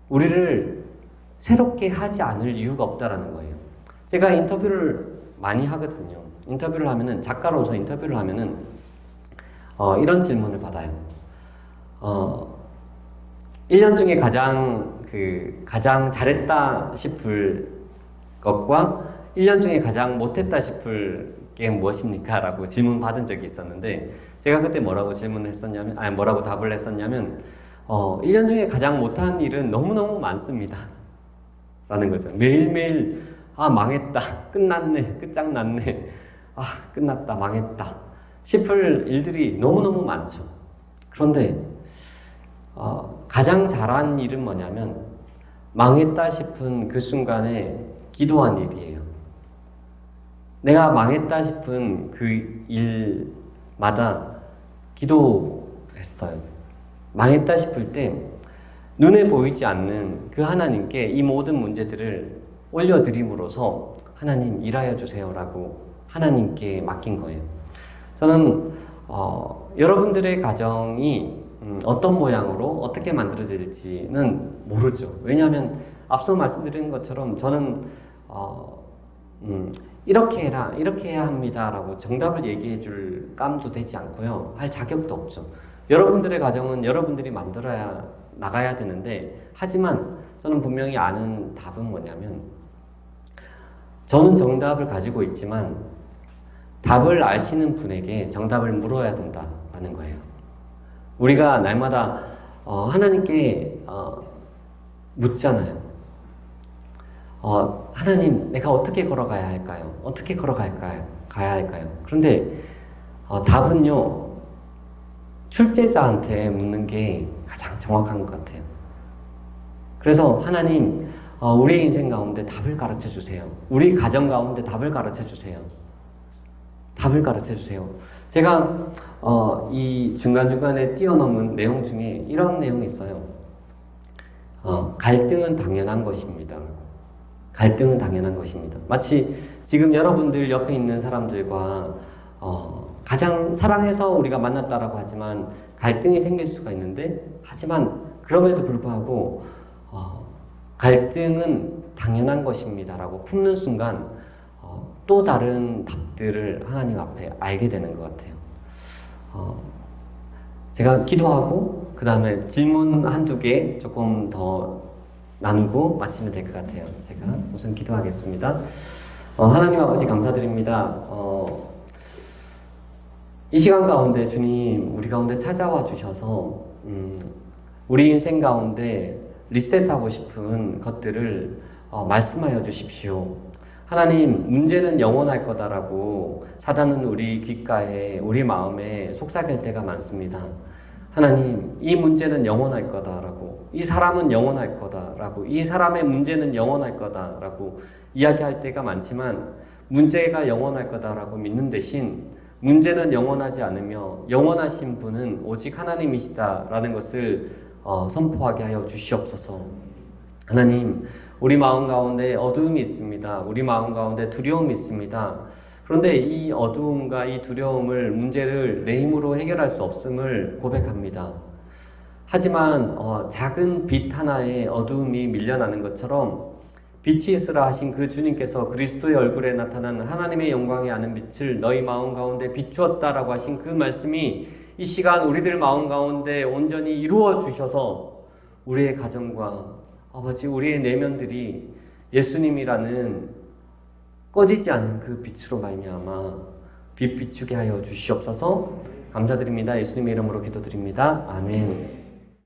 Speaker 1: 우리를 새롭게 하지 않을 이유가 없다라는 거예요. 제가 인터뷰를 많이 하거든요. 인터뷰를 하면은 작가로서 인터뷰를 하면은 이런 질문을 받아요. 1년 중에 가장 잘했다 싶을 것과 1년 중에 가장 못했다 싶을 게 무엇입니까? 라고 질문 받은 적이 있었는데 제가 그때 뭐라고 답을 했었냐면 1년 중에 가장 못한 일은 너무너무 많습니다. 라는 거죠. 매일매일 망했다. 끝났네. 끝장났네. 끝났다. 망했다. 싶을 일들이 너무너무 많죠. 그런데 가장 잘한 일은 뭐냐면 망했다 싶은 그 순간에 기도한 일이에요. 내가 망했다 싶은 그 일마다 기도했어요. 망했다 싶을 때 눈에 보이지 않는 그 하나님께 이 모든 문제들을 올려드림으로써 하나님 일하여 주세요라고 하나님께 맡긴 거예요. 저는 여러분들의 가정이 어떤 모양으로 어떻게 만들어질지는 모르죠. 왜냐하면 앞서 말씀드린 것처럼 저는 이렇게 해라, 이렇게 해야 합니다라고 정답을 얘기해 줄 깜도 되지 않고요. 할 자격도 없죠. 여러분들의 가정은 여러분들이 만들어야 나가야 되는데 하지만 저는 분명히 아는 답은 뭐냐면 저는 정답을 가지고 있지만 답을 아시는 분에게 정답을 물어야 된다라는 거예요. 우리가 날마다 하나님께 묻잖아요. 하나님, 내가 어떻게 걸어가야 할까요? 어떻게 가야 할까요? 그런데 답은요, 출제자한테 묻는 게 가장 정확한 것 같아요. 그래서 하나님, 우리의 인생 가운데 답을 가르쳐 주세요. 우리 가정 가운데 답을 가르쳐 주세요. 답을 가르쳐 주세요. 제가 이 중간중간에 뛰어넘은 내용 중에 이런 내용이 있어요. 갈등은 당연한 것입니다. 갈등은 당연한 것입니다. 마치 지금 여러분들 옆에 있는 사람들과 가장 사랑해서 우리가 만났다라고 하지만 갈등이 생길 수가 있는데 하지만 그럼에도 불구하고 갈등은 당연한 것입니다라고 품는 순간 또 다른 답들을 하나님 앞에 알게 되는 것 같아요. 제가 기도하고 그 다음에 질문 한두 개 조금 더 나누고 마치면 될 것 같아요. 제가 우선 기도하겠습니다. 하나님 아버지 감사드립니다. 이 시간 가운데 주님 우리 가운데 찾아와 주셔서 우리 인생 가운데 리셋하고 싶은 것들을 말씀하여 주십시오. 하나님, 문제는 영원할 거다라고 사단은 우리 귓가에, 우리 마음에 속삭일 때가 많습니다. 하나님, 이 문제는 영원할 거다라고, 이 사람은 영원할 거다라고, 이 사람의 문제는 영원할 거다라고 이야기할 때가 많지만 문제가 영원할 거다라고 믿는 대신 문제는 영원하지 않으며 영원하신 분은 오직 하나님이시다라는 것을 선포하게 하여 주시옵소서. 하나님, 우리 마음 가운데 어두움이 있습니다. 우리 마음 가운데 두려움이 있습니다. 그런데 이 어두움과 이 두려움을, 문제를 내 힘으로 해결할 수 없음을 고백합니다. 하지만 작은 빛 하나에 어두움이 밀려나는 것처럼 빛이 있으라 하신 그 주님께서 그리스도의 얼굴에 나타난 하나님의 영광에 아는 빛을 너희 마음 가운데 비추었다라고 하신 그 말씀이 이 시간 우리들 마음 가운데 온전히 이루어 주셔서 우리의 가정과 아버지, 우리의 내면들이 예수님이라는 꺼지지 않는 그 빛으로 말미암아 빛 비추게 하여 주시옵소서. 감사드립니다. 예수님의 이름으로 기도드립니다. 아멘.